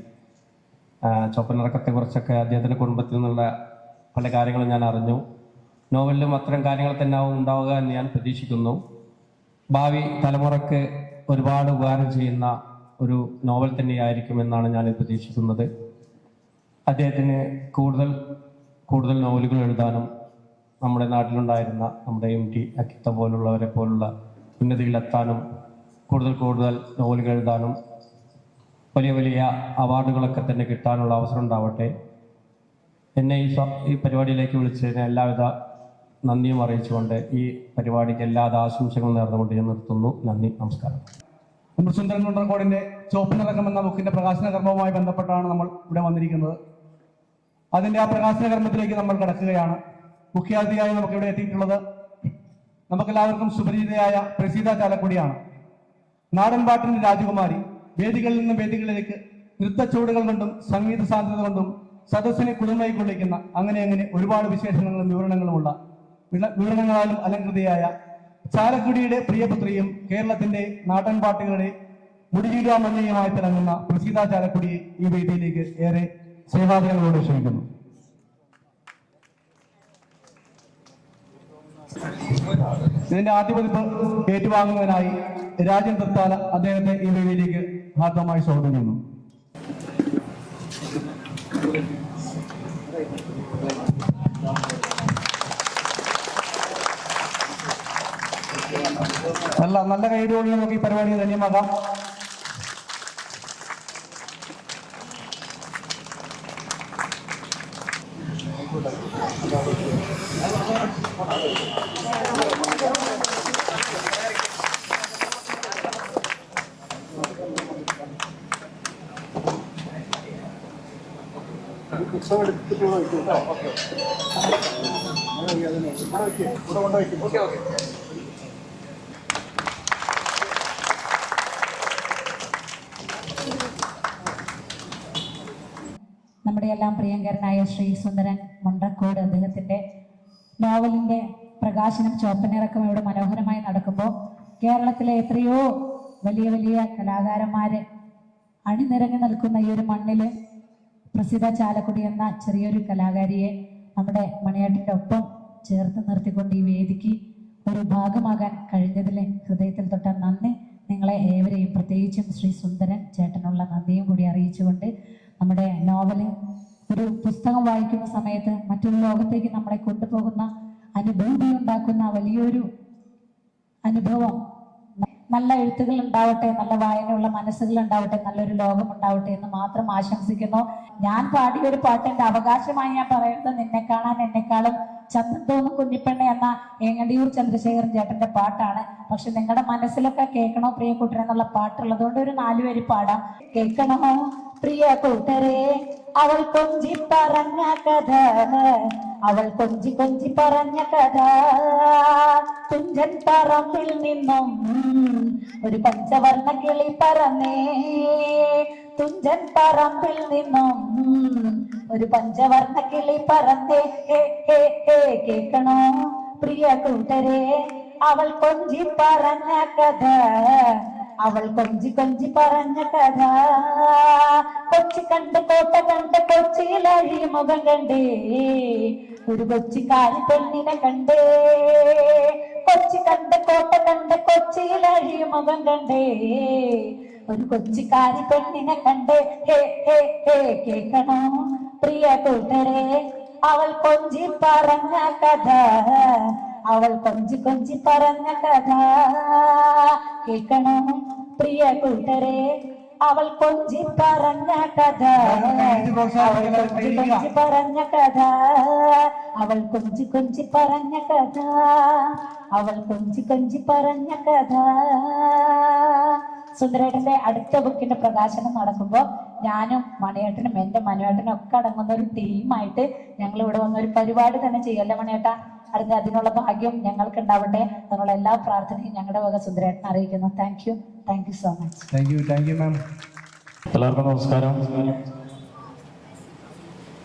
ചോപ്പനിറക്കത്തെക്കുറിച്ചൊക്കെ അദ്ദേഹത്തിൻ്റെ കുടുംബത്തിൽ നിന്നുള്ള പല കാര്യങ്ങളും ഞാൻ അറിഞ്ഞു. നോവലിലും അത്തരം കാര്യങ്ങൾ തന്നെ ഉണ്ടാവുക എന്ന് ഞാൻ പ്രതീക്ഷിക്കുന്നു. ഭാവി തലമുറക്ക് ഒരുപാട് ഉപകാരം ചെയ്യുന്ന ഒരു നോവൽ തന്നെയായിരിക്കും എന്നാണ് ഞാൻ പ്രതീക്ഷിക്കുന്നത്. അദ്ദേഹത്തിന് കൂടുതൽ നോവലുകൾ എഴുതാനും നമ്മുടെ നാട്ടിലുണ്ടായിരുന്ന നമ്മുടെ MT അക്കിത്ത പോലുള്ള ഉന്നതിയിലെത്താനും കൂടുതൽ നോവലുകൾ എഴുതാനും വലിയ അവാർഡുകളൊക്കെ തന്നെ കിട്ടാനുള്ള അവസരം ഉണ്ടാവട്ടെ. എന്നെ ഈ പരിപാടിയിലേക്ക് വിളിച്ചതിന് എല്ലാവിധ നന്ദിയും അറിയിച്ചുകൊണ്ട് ഈ പരിപാടിക്ക് എല്ലാവിധ ആശംസകളും നേർന്നുകൊണ്ട് ഞാൻ നിർത്തുന്നു. നന്ദി, നമസ്കാരം. നമ്മൾ സുന്ദരൻ കുണ്ടറക്കോടിൻ്റെ ചോപ്പനിറക്കം എന്ന ബുക്കിൻ്റെ പ്രകാശന കർമ്മവുമായി ബന്ധപ്പെട്ടാണ് നമ്മൾ ഇവിടെ വന്നിരിക്കുന്നത്. അതിൻ്റെ ആ പ്രകാശന കർമ്മത്തിലേക്ക് നമ്മൾ കടക്കുകയാണ്. മുഖ്യാതിഥിയായി നമുക്കിവിടെ എത്തിയിട്ടുള്ളത് നമുക്കെല്ലാവർക്കും സുപരിചിതയായ പ്രസീത ചാലക്കുടിയാണ്. നാടൻ പാട്ടിൻ്റെ രാജകുമാരി. വേദികളിൽ നിന്നും വേദികളിലേക്ക് നൃത്തച്ചുവടുകൾ കൊണ്ടും സംഗീത സാധ്യത കൊണ്ടും സദസ്സിനെ കുളിർമയി കൊള്ളിക്കുന്ന അങ്ങനെ ഒരുപാട് വിശേഷണങ്ങളും വിവരണങ്ങളാലും അലങ്കൃതയായ ചാലക്കുടിയുടെ പ്രിയപുത്രിയും കേരളത്തിന്റെ നാടൻ പാട്ടുകളുടെ മുടിചീരാമഞ്ഞയുമായി തിളങ്ങുന്ന പ്രസീത ചാലക്കുടിയെ ഈ വേദിയിലേക്ക് ഏറെ സ്നേഹാദരങ്ങളോട് ക്ഷണിക്കുന്നു. ഇതിന്റെ ആദ്യ പതിപ്പ് ഏറ്റുവാങ്ങുന്നതിനായി രാജൻ തൃത്താല അദ്ദേഹത്തെ ഈ വേദിയിലേക്ക് ഹാർദമായി സ്വാഗതം ചെയ്യുന്നു. നല്ല കൈയോടുകൂടി നമുക്ക് ഈ പരിപാടി ധന്യമാകാം. നമ്മുടെ എല്ലാം പ്രിയങ്കരനായ ശ്രീ സുന്ദരൻ മുണ്ടക്കോട് അദ്ദേഹത്തിന്റെ നോവലിന്റെ പ്രകാശനം ചോപ്പനിറക്കം ഇവിടെ മനോഹരമായി നടക്കുമ്പോൾ കേരളത്തിലെ എത്രയോ വലിയ വലിയ കലാകാരന്മാര് അണിനിരങ്ങി നിൽക്കുന്ന ഈ ഒരു മണ്ണില് പ്രസിദ്ധ ചാലക്കുടി എന്ന ചെറിയൊരു കലാകാരിയെ നമ്മുടെ മണിയേട്ടൻ്റെ ഒപ്പം ചേർത്ത് നിർത്തിക്കൊണ്ട് ഈ വേദിക്ക് ഒരു ഭാഗമാകാൻ കഴിഞ്ഞതിലെ ഹൃദയത്തിൽ തൊട്ട നന്ദി നിങ്ങളെ ഏവരെയും പ്രത്യേകിച്ചും ശ്രീ സുന്ദരൻ ചേട്ടനുള്ള നന്ദിയും കൂടി അറിയിച്ചുകൊണ്ട് നമ്മുടെ നോവല് ഒരു പുസ്തകം വായിക്കുന്ന സമയത്ത് മറ്റൊരു ലോകത്തേക്ക് നമ്മളെ കൊണ്ടുപോകുന്ന അനുഭൂതി ഉണ്ടാക്കുന്ന വലിയൊരു അനുഭവം. നല്ല എഴുത്തുകൾ ഉണ്ടാവട്ടെ, നല്ല വായനയുള്ള മനസ്സുകൾ ഉണ്ടാവട്ടെ, നല്ലൊരു ലോകം ഉണ്ടാവട്ടെ എന്ന് മാത്രം ആശംസിക്കുന്നു. ഞാൻ പാടിയ ഒരു പാട്ട് എന്റെ അവകാശമായി ഞാൻ പറയുന്നത് നിന്നെ കാണാൻ എന്നെക്കാളും ചന്തം തോന്നും കുഞ്ഞിപ്പെണ്ണ എന്ന ഏങ്ങടിയൂർ ചന്ദ്രശേഖരൻ ചേട്ടന്റെ പാട്ടാണ്. പക്ഷെ നിങ്ങളുടെ മനസ്സിലൊക്കെ കേൾക്കണോ പ്രിയ കൂട്ടരെ എന്നുള്ള പാട്ടുള്ളത് കൊണ്ട് ഒരു 4 വരി പാടാം. കേൾക്കണോ പ്രിയ കൂട്ടരെ, അവൾ കൊഞ്ചി പറഞ്ഞ കഥ, അവൾ കൊഞ്ചി കൊഞ്ചി പറഞ്ഞ കഥ, തുഞ്ചൻ പറമ്പിൽ നിന്നും ഒരു പഞ്ചവർണ്ണ കിളി പറന്നേ, തുഞ്ചൻ പറമ്പിൽ നിന്നും ഒരു പഞ്ചവർണ്ണ കിളി പറന്നേ. കേൾക്കണോ പ്രിയ കൂട്ടരെ, അവൾ കൊഞ്ചി പറഞ്ഞ കഥ, അവൾ കൊഞ്ചി കൊഞ്ചി പറഞ്ഞ കഥ, കൊച്ചി കണ്ട് കോട്ട കണ്ട് കൊച്ചിയിലഴി മുഖം കണ്ടേ, ഒരു കൊച്ചിക്കാരി പെണ്ണിനെ കണ്ടേ, കൊച്ചി കണ്ട് കോട്ട കണ്ട് കൊച്ചിയിലഴി മുഖം കണ്ടേ, ഒരു കൊച്ചിക്കാരി പെണ്ണിനെ കണ്ടേ. കേൾക്കണോ പ്രിയ കൂട്ടരെ, അവൾ കൊഞ്ചി പറഞ്ഞ കഥ, അവൾ കൊഞ്ചി കൊഞ്ചി പറഞ്ഞ കഥ. കേൾക്കണോ പ്രിയ കൂട്ടരെ, അവൾ കൊഞ്ചി പറഞ്ഞ കഥ, അവൾ കൊഞ്ചി കൊഞ്ചി പറഞ്ഞ കഥ, അവൾ കൊഞ്ചി കൊഞ്ചി പറഞ്ഞ കഥ, അവൾ കൊഞ്ചി കൊഞ്ചി പറഞ്ഞ കഥ. സുന്ദരേട്ടന്റെ അടുത്ത ബുക്കിന്റെ പ്രകാശനം നടക്കുമ്പോൾ ഞാനും മണിയേട്ടനും എന്റെ മനുവേട്ടനും ഒക്കെ അടങ്ങുന്ന ഒരു ടീമായിട്ട് ഞങ്ങൾ ഇവിടെ വന്ന ഒരു പരിപാടി തന്നെ ചെയ്യല്ലേ മണിയേട്ട? അതിനുള്ള ഭാഗ്യം ഞങ്ങൾക്ക് ഉണ്ടാവട്ടെ. അതിനുള്ള എല്ലാ പ്രാർത്ഥനയും ഞങ്ങളുടെ വക സുന്ദരേട്ടനെ അറിയിക്കുന്നു. Thank you so much. Thank you ma'am. എല്ലാവർക്കും നമസ്കാരം.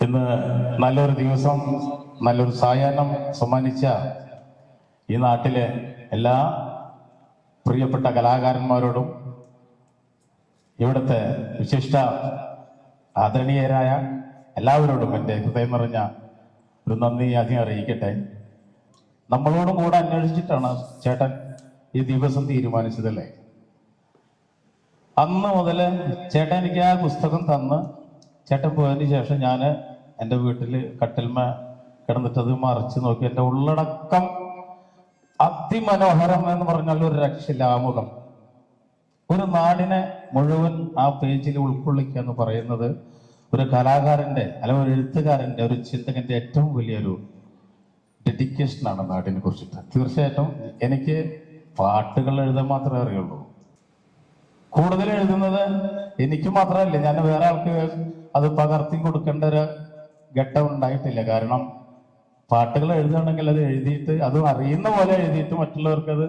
ഇന്ന് നല്ലൊരു ദിവസം, നല്ലൊരു സായാഹ്നം സമ്മാനിച്ച ഈ നാട്ടിലെ എല്ലാ പ്രിയപ്പെട്ട കലാകാരന്മാരോടും ഇവിടുത്തെ വിശിഷ്ട ആദരണീയരായ എല്ലാവരോടും എൻ്റെ ഹൃദയം നിറഞ്ഞ ഒരു നന്ദി ആദ്യം അറിയിക്കട്ടെ. നമ്മളോടും കൂടെ അന്വേഷിച്ചിട്ടാണ് ചേട്ടൻ ഈ ദിവസം തീരുമാനിച്ചതല്ലേ. അന്ന് മുതൽ ചേട്ടൻ എനിക്ക് ആ പുസ്തകം തന്ന് ചേട്ടൻ പോയതിന് ശേഷം ഞാൻ എൻ്റെ വീട്ടിൽ കട്ടിൽമ കിടന്നിട്ടത് മറിച്ച് നോക്കി. എൻ്റെ ഉള്ളടക്കം അതിമനോഹരം എന്ന് പറഞ്ഞാൽ ഒരു രക്ഷയില്ല. ആമുഖം ഒരു നാടിനെ മുഴുവൻ ആ പേജിൽ ഉൾക്കൊള്ളിക്കുക എന്ന് പറയുന്നത് ഒരു കലാകാരൻ്റെ അല്ലെങ്കിൽ ഒരു എഴുത്തുകാരൻ്റെ ഒരു ചിന്തകന്റെ ഏറ്റവും വലിയൊരു ഡെഡിക്കേഷനാണ് നാടിനെ കുറിച്ചിട്ട്. തീർച്ചയായിട്ടും എനിക്ക് പാട്ടുകൾ എഴുതാൻ മാത്രമേ അറിയുള്ളൂ. കൂടുതൽ എഴുതുന്നത് എനിക്ക് മാത്രമല്ല, ഞാൻ വേറെ ആൾക്ക് അത് പകർത്തി കൊടുക്കേണ്ട ഒരു ഘട്ടം ഉണ്ടായിട്ടില്ല. കാരണം പാട്ടുകൾ എഴുതുകയാണെങ്കിൽ അത് എഴുതിയിട്ട് അത് അറിയുന്ന പോലെ എഴുതിയിട്ട് മറ്റുള്ളവർക്ക് അത്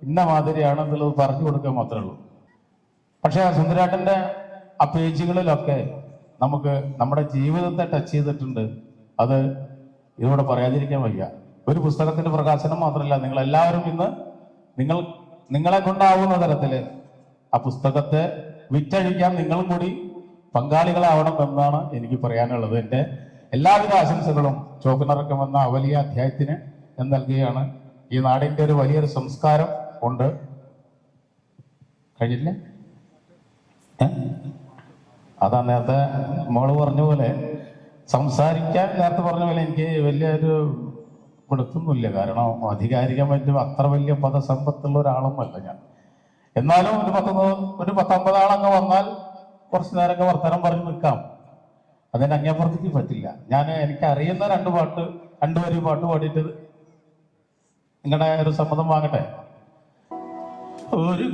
ഇന്ന മാതിരിയാണ് എന്നുള്ളത് പറഞ്ഞു കൊടുക്കുക മാത്രമേ ഉള്ളൂ. പക്ഷെ സുന്ദരേട്ടന്റെ ആ പേജുകളിലൊക്കെ നമുക്ക് നമ്മുടെ ജീവിതത്തെ ടച്ച് ചെയ്തിട്ടുണ്ട്. അത് ഇതിലൂടെ പറയാതിരിക്കാൻ വയ്യ. ഒരു പുസ്തകത്തിന്റെ പ്രകാശനം മാത്രമല്ല, നിങ്ങളെല്ലാവരും ഇന്ന് നിങ്ങളെ കൊണ്ടാവുന്ന തരത്തില് ആ പുസ്തകത്തെ വിറ്റഴിക്കാൻ നിങ്ങളും കൂടി പങ്കാളികളാവണം എന്നാണ് എനിക്ക് പറയാനുള്ളത്. എൻ്റെ എല്ലാവിധ ആശംസകളും ചോപ്പിനിറക്കം എന്ന വലിയ അധ്യായത്തിന് ഞാൻ നൽകുകയാണ്. ഈ നാടിൻ്റെ ഒരു വലിയൊരു സംസ്കാരം ഉണ്ട്. കഴിഞ്ഞില്ലേ? അതാ നേരത്തെ മോള് പറഞ്ഞ പോലെ സംസാരിക്കാൻ നേരത്തെ പറഞ്ഞ പോലെ എനിക്ക് വലിയൊരു കൊടുക്കുന്നില്ല. കാരണം അധികാരികമായിട്ട് അത്ര വലിയ പദസമ്പത്തുള്ള ഒരാളുമല്ല ഞാൻ. എന്നാലും ഒരു 10-50 ആളങ്ങ് വന്നാൽ കുറച്ച് നേരമൊക്കെ വർത്തമാനം പറഞ്ഞ് നിൽക്കാം. അതിന് അങ്ങേപ്പുറത്തേക്ക് പറ്റില്ല. എനിക്ക് അറിയുന്ന 2 വരി പാട്ട് പാടിയിട്ട് നിങ്ങളുടെ ഒരു സമ്മതം വാങ്ങട്ടെ. ഒരു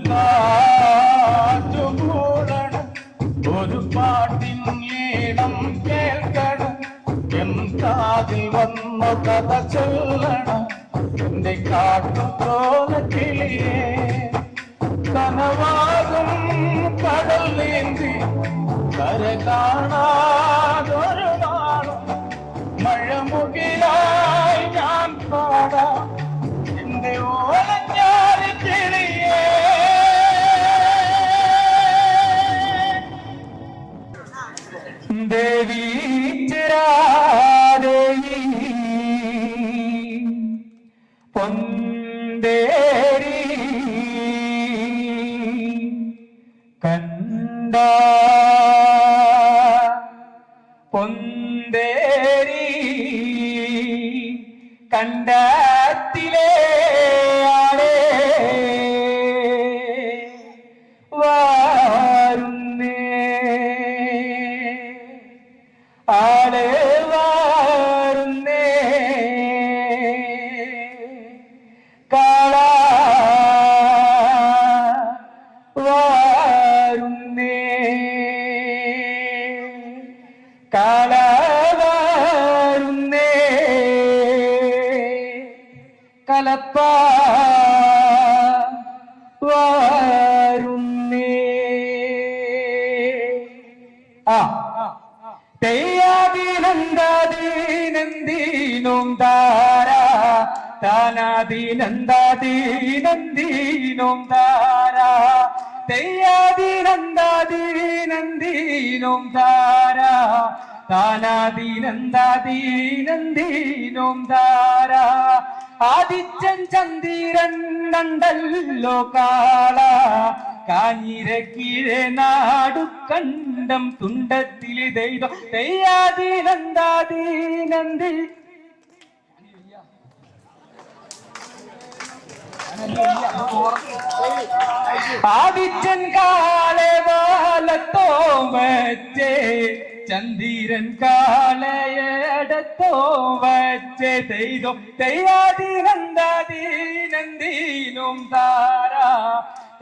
കാറ്റുകൂടണം, ഒരു പാട്ടിൻ ഈണം കേൾക്കണം, എന്താതിൽ വന്നു കഥ ചൊല്ലണം, എന്റെ കാട്ടുതോല കിളിയേ, കനവാകും കടൽ നീന്തി കര കാണാതൊരു നാളും മഴമുകിലായി ഞാൻ പാടാം എന്റെ ഓലഞ്ഞാരി കിളിയേ. ദേവി ചിരാദേവി പൊന്തേരി കണ്ട പൊന്തേരി കണ്ടത്തിലെ ആളെ വാരുന്നേ, ആളെ വാരുന്നേ, കാള വാരുന്നേ, കാള വാരുന്നേ, കലപ്പ വാരുന്നേ. തെയ്യാദീനന്ദീനന്ദീനും താര താനാദീനന്ദീനന്ദീനും താര തെയ്യാദീനന്ദീനന്ദീനും താര താനാദീനന്ദീനന്ദീനും താര ആദിത്യൻ ചന്ദിരൻ കണ്ടല്ലോ കാള കാഞ്ഞിരക്കീഴെ നാടു കണ്ടം തുണ്ടത്തിലെ ദൈവം തെയ്യാദീനന്ദീനന്ദി ആദിത്യൻ കാളെ വാലത്തോ വച്ചേ ചന്ദിരൻ കാളയടത്തോ വച്ചേ ദൈവം തെയ്യാദീനന്ദീനന്ദീനും താര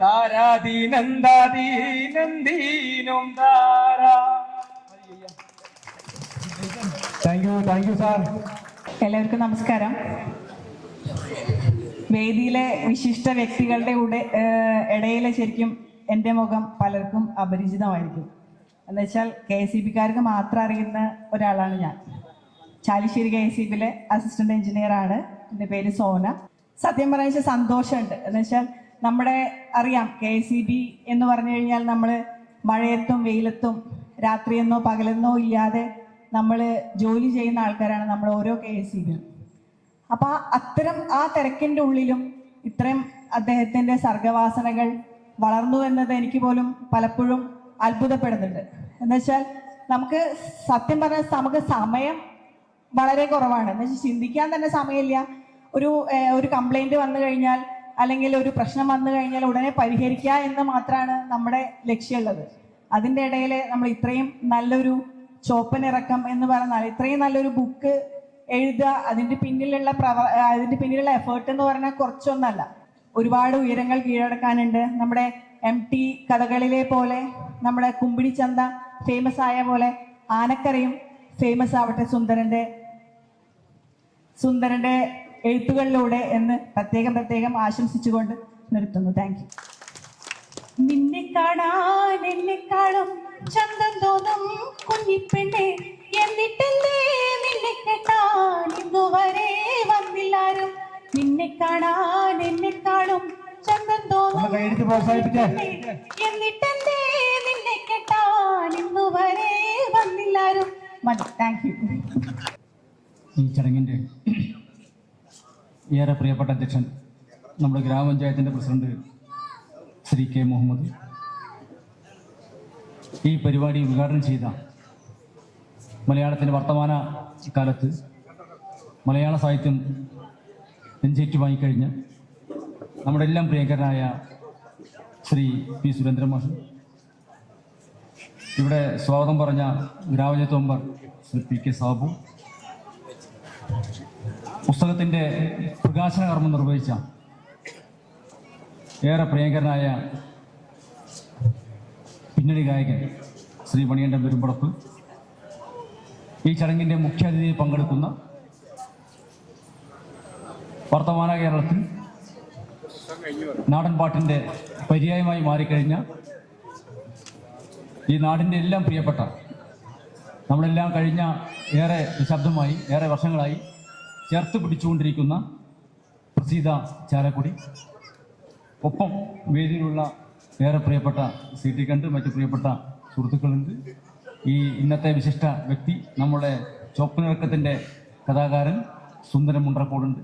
താരാദീനന്ദീനന്ദീനും താര. Thank you sir. എല്ലാവർക്കും നമസ്കാരം. വേദിയിലെ വിശിഷ്ട വ്യക്തികളുടെ ഇടയിലെ ശരിക്കും എൻ്റെ മുഖം പലർക്കും അപരിചിതമായിരിക്കും. എന്നുവെച്ചാൽ KSEBക്കാർക്ക് മാത്രം അറിയുന്ന ഒരാളാണ് ഞാൻ. ചാലിശ്ശേരി KSEBിലെ അസിസ്റ്റന്റ് എഞ്ചിനീയർ ആണ്. എൻ്റെ പേര് സോന. സത്യം പറഞ്ഞ സന്തോഷമുണ്ട്. എന്നുവെച്ചാൽ നമ്മുടെ അറിയാം KSEB എന്ന് പറഞ്ഞു കഴിഞ്ഞാൽ നമ്മൾ മഴയത്തും വെയിലത്തും രാത്രിയെന്നോ പകലെന്നോ ഇല്ലാതെ നമ്മൾ ജോലി ചെയ്യുന്ന ആൾക്കാരാണ് നമ്മൾ ഓരോ KSEBിയും. അപ്പോൾ അത്തരം ആ തിരക്കിൻ്റെ ഉള്ളിലും ഇത്രയും അദ്ദേഹത്തിൻ്റെ സർഗവാസനകൾ വളർന്നു എന്നത് എനിക്ക് പോലും പലപ്പോഴും അത്ഭുതപ്പെടുന്നുണ്ട്. എന്നുവെച്ചാൽ നമുക്ക് സത്യം പറഞ്ഞാൽ നമുക്ക് സമയം വളരെ കുറവാണ്. എന്നുവെച്ചാൽ ചിന്തിക്കാൻ തന്നെ സമയമില്ല. ഒരു കംപ്ലൈൻറ്റ് വന്നു കഴിഞ്ഞാൽ അല്ലെങ്കിൽ ഒരു പ്രശ്നം വന്നു കഴിഞ്ഞാൽ ഉടനെ പരിഹരിക്കുക എന്ന് മാത്രമാണ് നമ്മുടെ ലക്ഷ്യമുള്ളത്. അതിൻ്റെ ഇടയിൽ നമ്മൾ ഇത്രയും നല്ലൊരു ചോപ്പനിറക്കം എന്ന് പറഞ്ഞാൽ ഇത്രയും നല്ലൊരു ബുക്ക് എഴുതുക, അതിൻ്റെ പിന്നിലുള്ള എഫേർട്ട് എന്ന് പറഞ്ഞാൽ കുറച്ചൊന്നല്ല. ഒരുപാട് ഉയരങ്ങൾ കീഴടക്കാനുണ്ട്. നമ്മുടെ MT കഥകളിലെ പോലെ നമ്മുടെ കുമ്പിടി ചന്ത ഫേമസ് ആയ പോലെ ആനക്കരയും ഫേമസ് ആവട്ടെ സുന്ദരന്റെ എഴുത്തുകളിലൂടെ എന്ന് പ്രത്യേകം ആശംസിച്ചുകൊണ്ട് നിർത്തുന്നു. Thank you. നിന്നെ കാണാൻ എന്നെക്കാളും ചന്തം തോന്നും കുഞ്ഞിപ്പെണ്ണെ, എന്നിട്ടല്ലേ നിന്നെ കേട്ടാൻ ഇന്നുവരെ വന്നില്ലാരും. നിന്നെ കാണാൻ എന്നെക്കാളും ചന്തം തോന്നും ഒന്ന് കൈയടിച്ച് പ്രോത്സാഹിപ്പിച്ചേ. എന്നിട്ടെന്തേ നിന്നെ കെട്ടാൻ ഇന്നുവരെ വന്നില്ലാരും. മതി, താങ്ക് യു. ഈ ചടങ്ങിൻ്റെ ഏറെ പ്രിയപ്പെട്ട അധ്യക്ഷൻ നമ്മുടെ ഗ്രാമപഞ്ചായത്തിൻ്റെ പ്രസിഡന്റ് ശ്രീ കെ മുഹമ്മദ്, ഈ പരിപാടി ഉദ്ഘാടനം ചെയ്ത മലയാളത്തിൻ്റെ വർത്തമാന കാലത്ത് മലയാള സാഹിത്യം നെഞ്ചേറ്റുമായി കഴിഞ്ഞ് നമ്മുടെ എല്ലാം പ്രിയങ്കരനായ ശ്രീ പി സുരേന്ദ്രൻ മാഷ്, ഇവിടെ സ്വാഗതം പറഞ്ഞ ഗ്രാമപഞ്ചായത്ത് member Shri P K Sabu, പുസ്തകത്തിൻ്റെ പ്രകാശന കർമ്മം നിർവഹിച്ച ഏറെ പ്രിയങ്കരനായ പിന്നണി ഗായകൻ ശ്രീ മണികണ്ഠൻ പെരുമ്പടപ്പ്, ഈ ചടങ്ങിൻ്റെ മുഖ്യാതിഥിയിൽ പങ്കെടുക്കുന്ന വർത്തമാന കേരളത്തിൽ നാടൻ പാട്ടിൻ്റെ പര്യായമായി മാറിക്കഴിഞ്ഞ ഈ നാടിൻ്റെ എല്ലാം പ്രിയപ്പെട്ട, നമ്മളെല്ലാം കഴിഞ്ഞ ഏറെ ദശാബ്ദമായി, ഏറെ വർഷങ്ങളായി ചേർത്ത് പിടിച്ചുകൊണ്ടിരിക്കുന്ന പ്രസീത ചാലക്കുടി, ഒപ്പം വേദിയിലുള്ള ഏറെ പ്രിയപ്പെട്ട സി ടി കണ്ട് മറ്റു പ്രിയപ്പെട്ട സുഹൃത്തുക്കളുണ്ട്. ഈ ഇന്നത്തെ വിശിഷ്ട വ്യക്തി നമ്മുടെ ചോപ്പനിറക്കത്തിൻ്റെ കഥാകാരൻ സുന്ദരൻ മുണ്ടക്കോടുണ്ട്,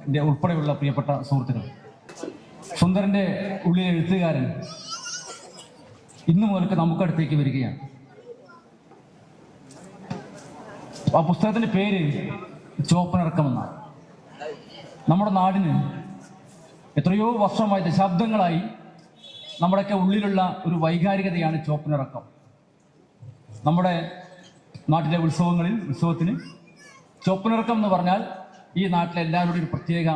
എൻ്റെ ഉൾപ്പെടെയുള്ള പ്രിയപ്പെട്ട സുഹൃത്തുക്കൾ. സുന്ദരൻ്റെ ഉള്ളിലെ എഴുത്തുകാരൻ ഇന്നു മുതൽക്ക് നമുക്കടുത്തേക്ക് വരികയാണ്. ആ പുസ്തകത്തിൻ്റെ പേര് ചോപ്പനിറക്കമെന്നാണ്. നമ്മുടെ നാടിന് എത്രയോ വർഷമായി, ദശാബ്ദങ്ങളായി നമ്മുടെയൊക്കെ ഉള്ളിലുള്ള ഒരു വൈകാരികതയാണ് ചോപ്പനിറക്കം. നമ്മുടെ നാട്ടിലെ ഉത്സവത്തിന് ചോപ്പനിറക്കം എന്ന് പറഞ്ഞാൽ ഈ നാട്ടിലെ എല്ലാവരുടെയും ഒരു പ്രത്യേക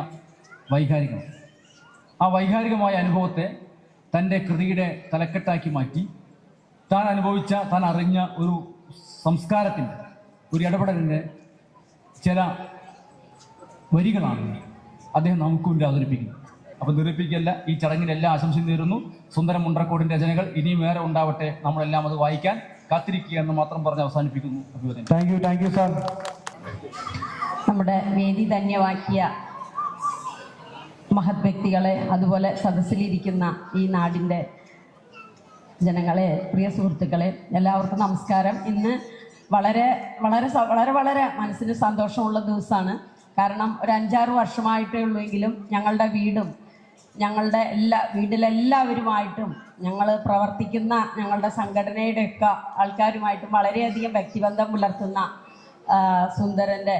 വൈകാരികം. ആ വൈകാരികമായ അനുഭവത്തെ തൻ്റെ കൃതിയുടെ തലക്കെട്ടാക്കി മാറ്റി താൻ അനുഭവിച്ച, താൻ അറിഞ്ഞ ഒരു സംസ്കാരത്തിൻ്റെ, ഒരു ഇടപെടലിൻ്റെ ചില വരികളാണ് അദ്ദേഹം നമുക്ക് മുന്നിൽ അവതരിപ്പിക്കുന്നത്. അപ്പം നിരൂപിക്കല്ല, ഈ ചടങ്ങിന് എല്ലാ ആശംസയും നേരുന്നു. സുന്ദരൻ മുണ്ടക്കോടിൻ്റെ രചനകൾ ഇനിയും ഏറെ ഉണ്ടാവട്ടെ, നമ്മളെല്ലാം അത് വായിക്കാൻ കാത്തിരിക്കുക എന്ന് മാത്രം പറഞ്ഞ് അവസാനിപ്പിക്കുന്നു. അഭിവാദ്യം. Thank you sir. നമ്മുടെ വേദി ധന്യമാക്കിയ മഹത് വ്യക്തികളെ, അതുപോലെ സദസ്സിലിരിക്കുന്ന ഈ നാടിൻ്റെ ജനങ്ങളെ, പ്രിയ സുഹൃത്തുക്കളെ, എല്ലാവർക്കും നമസ്കാരം. ഇന്ന് വളരെ വളരെ വളരെ വളരെ മനസ്സിന് സന്തോഷമുള്ള ദിവസമാണ്. കാരണം ഒരു 5-6 വർഷമായിട്ടേ ഉള്ളൂവെങ്കിലും ഞങ്ങളുടെ ഞങ്ങളുടെ വീട്ടിലെല്ലാവരുമായിട്ടും, ഞങ്ങൾ പ്രവർത്തിക്കുന്ന ഞങ്ങളുടെ സംഘടനയുടെയൊക്കെ ആൾക്കാരുമായിട്ടും വളരെയധികം വ്യക്തിബന്ധം പുലർത്തുന്ന സുന്ദരൻ്റെ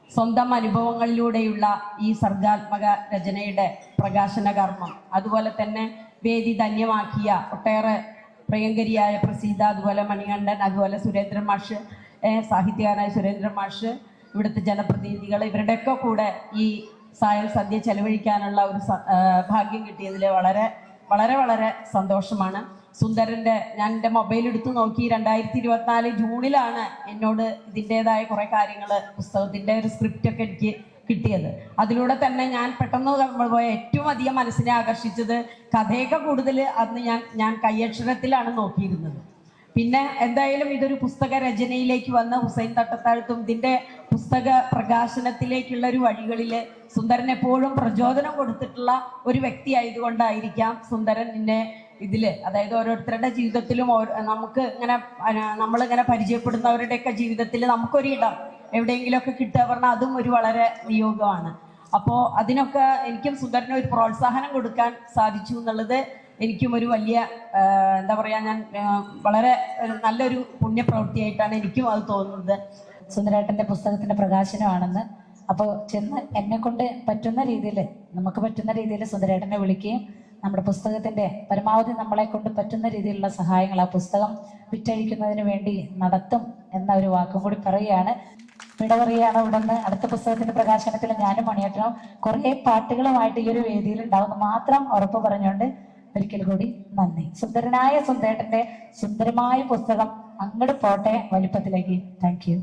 സ്വന്തം അനുഭവങ്ങളിലൂടെയുള്ള ഈ സർഗാത്മക രചനയുടെ പ്രകാശന കർമ്മം, അതുപോലെ തന്നെ വേദി ധന്യമാക്കിയ ഒട്ടേറെ പ്രിയങ്കരിയായ പ്രസീത, അതുപോലെ മണികണ്ഠൻ, അതുപോലെ സുരേന്ദ്രൻ മാഷ്, സാഹിത്യകാരനായ സുരേന്ദ്രൻ മാഷ്, ഇവിടുത്തെ ജനപ്രതിനിധികൾ, ഇവരുടെയൊക്കെ കൂടെ ഈ സായം സദ്യ ചെലവഴിക്കാനുള്ള ഒരു ഭാഗ്യം കിട്ടിയതിൽ വളരെ വളരെ വളരെ സന്തോഷമാണ്. സുന്ദരൻ്റെ, ഞാൻ എൻ്റെ മൊബൈൽ എടുത്ത് നോക്കി, 2024 ജൂണിലാണ് എന്നോട് ഇതിൻ്റെതായ കുറേ കാര്യങ്ങൾ, പുസ്തകത്തിൻ്റെ ഒരു സ്ക്രിപ്റ്റൊക്കെ എനിക്ക് കിട്ടിയത്. അതിലൂടെ തന്നെ ഞാൻ പെട്ടെന്ന് പോയ ഏറ്റവും അധികം മനസ്സിനെ ആകർഷിച്ചത് കഥയൊക്കെ കൂടുതൽ അന്ന് ഞാൻ കയ്യക്ഷരത്തിലാണ് നോക്കിയിരുന്നത്. പിന്നെ എന്തായാലും ഇതൊരു പുസ്തക രചനയിലേക്ക് വന്ന ഹുസൈൻ തട്ടത്താഴ്ത്തും ഇതിൻ്റെ പുസ്തക പ്രകാശനത്തിലേക്കുള്ള ഒരു വഴികളിൽ സുന്ദരൻ എപ്പോഴും പ്രചോദനം കൊടുത്തിട്ടുള്ള ഒരു വ്യക്തി ആയതുകൊണ്ടായിരിക്കാം സുന്ദരൻ എന്നെ ഇതിൽ, അതായത് ഓരോരുത്തരുടെ ജീവിതത്തിലും നമുക്ക് ഇങ്ങനെ നമ്മളിങ്ങനെ പരിചയപ്പെടുന്നവരുടെയൊക്കെ ജീവിതത്തിൽ നമുക്കൊരിടം എവിടെയെങ്കിലുമൊക്കെ കിട്ടുക പറഞ്ഞാൽ അതും ഒരു വളരെ നിയോഗമാണ്. അപ്പോൾ അതിനൊക്കെ എനിക്കും സുന്ദരന് ഒരു പ്രോത്സാഹനം കൊടുക്കാൻ സാധിച്ചു എന്നുള്ളത് എനിക്കും ഒരു വലിയ എന്താ പറയുക, ഞാൻ വളരെ നല്ലൊരു പുണ്യപ്രവൃത്തിയായിട്ടാണ് എനിക്കും അത് തോന്നുന്നത്. സുന്ദരേട്ടൻ്റെ പുസ്തകത്തിൻ്റെ പ്രകാശനമാണെന്ന്. അപ്പോൾ ചെന്ന് എന്നെക്കൊണ്ട് പറ്റുന്ന രീതിയിൽ, നമുക്ക് പറ്റുന്ന രീതിയിൽ സുന്ദരേട്ടനെ വിളിക്കുകയും നമ്മുടെ പുസ്തകത്തിൻ്റെ പരമാവധി നമ്മളെ കൊണ്ട് പറ്റുന്ന രീതിയിലുള്ള സഹായങ്ങൾ ആ പുസ്തകം വിറ്റഴിക്കുന്നതിന് വേണ്ടി നടത്തും എന്ന ഒരു വാക്കും കൂടി പറയുകയാണ്. വിട പറയുകയാണ്. ഇവിടെ നിന്ന് അടുത്ത പുസ്തകത്തിന്റെ പ്രകാശനത്തിൽ ഞാനും മണിയേട്ടനും കുറേ പാട്ടുകളുമായിട്ട് ഈ ഒരു വേദിയിൽ ഉണ്ടാവുന്ന മാത്രം ഉറപ്പ് പറഞ്ഞുകൊണ്ട് ഒരിക്കൽ കൂടി നന്ദി. സുന്ദരനായ സുന്ദരേട്ടന്റെ സുന്ദരമായ പുസ്തകം അങ്ങോട്ട് പോട്ടെ വലിപ്പത്തിലേക്ക്. Thank you.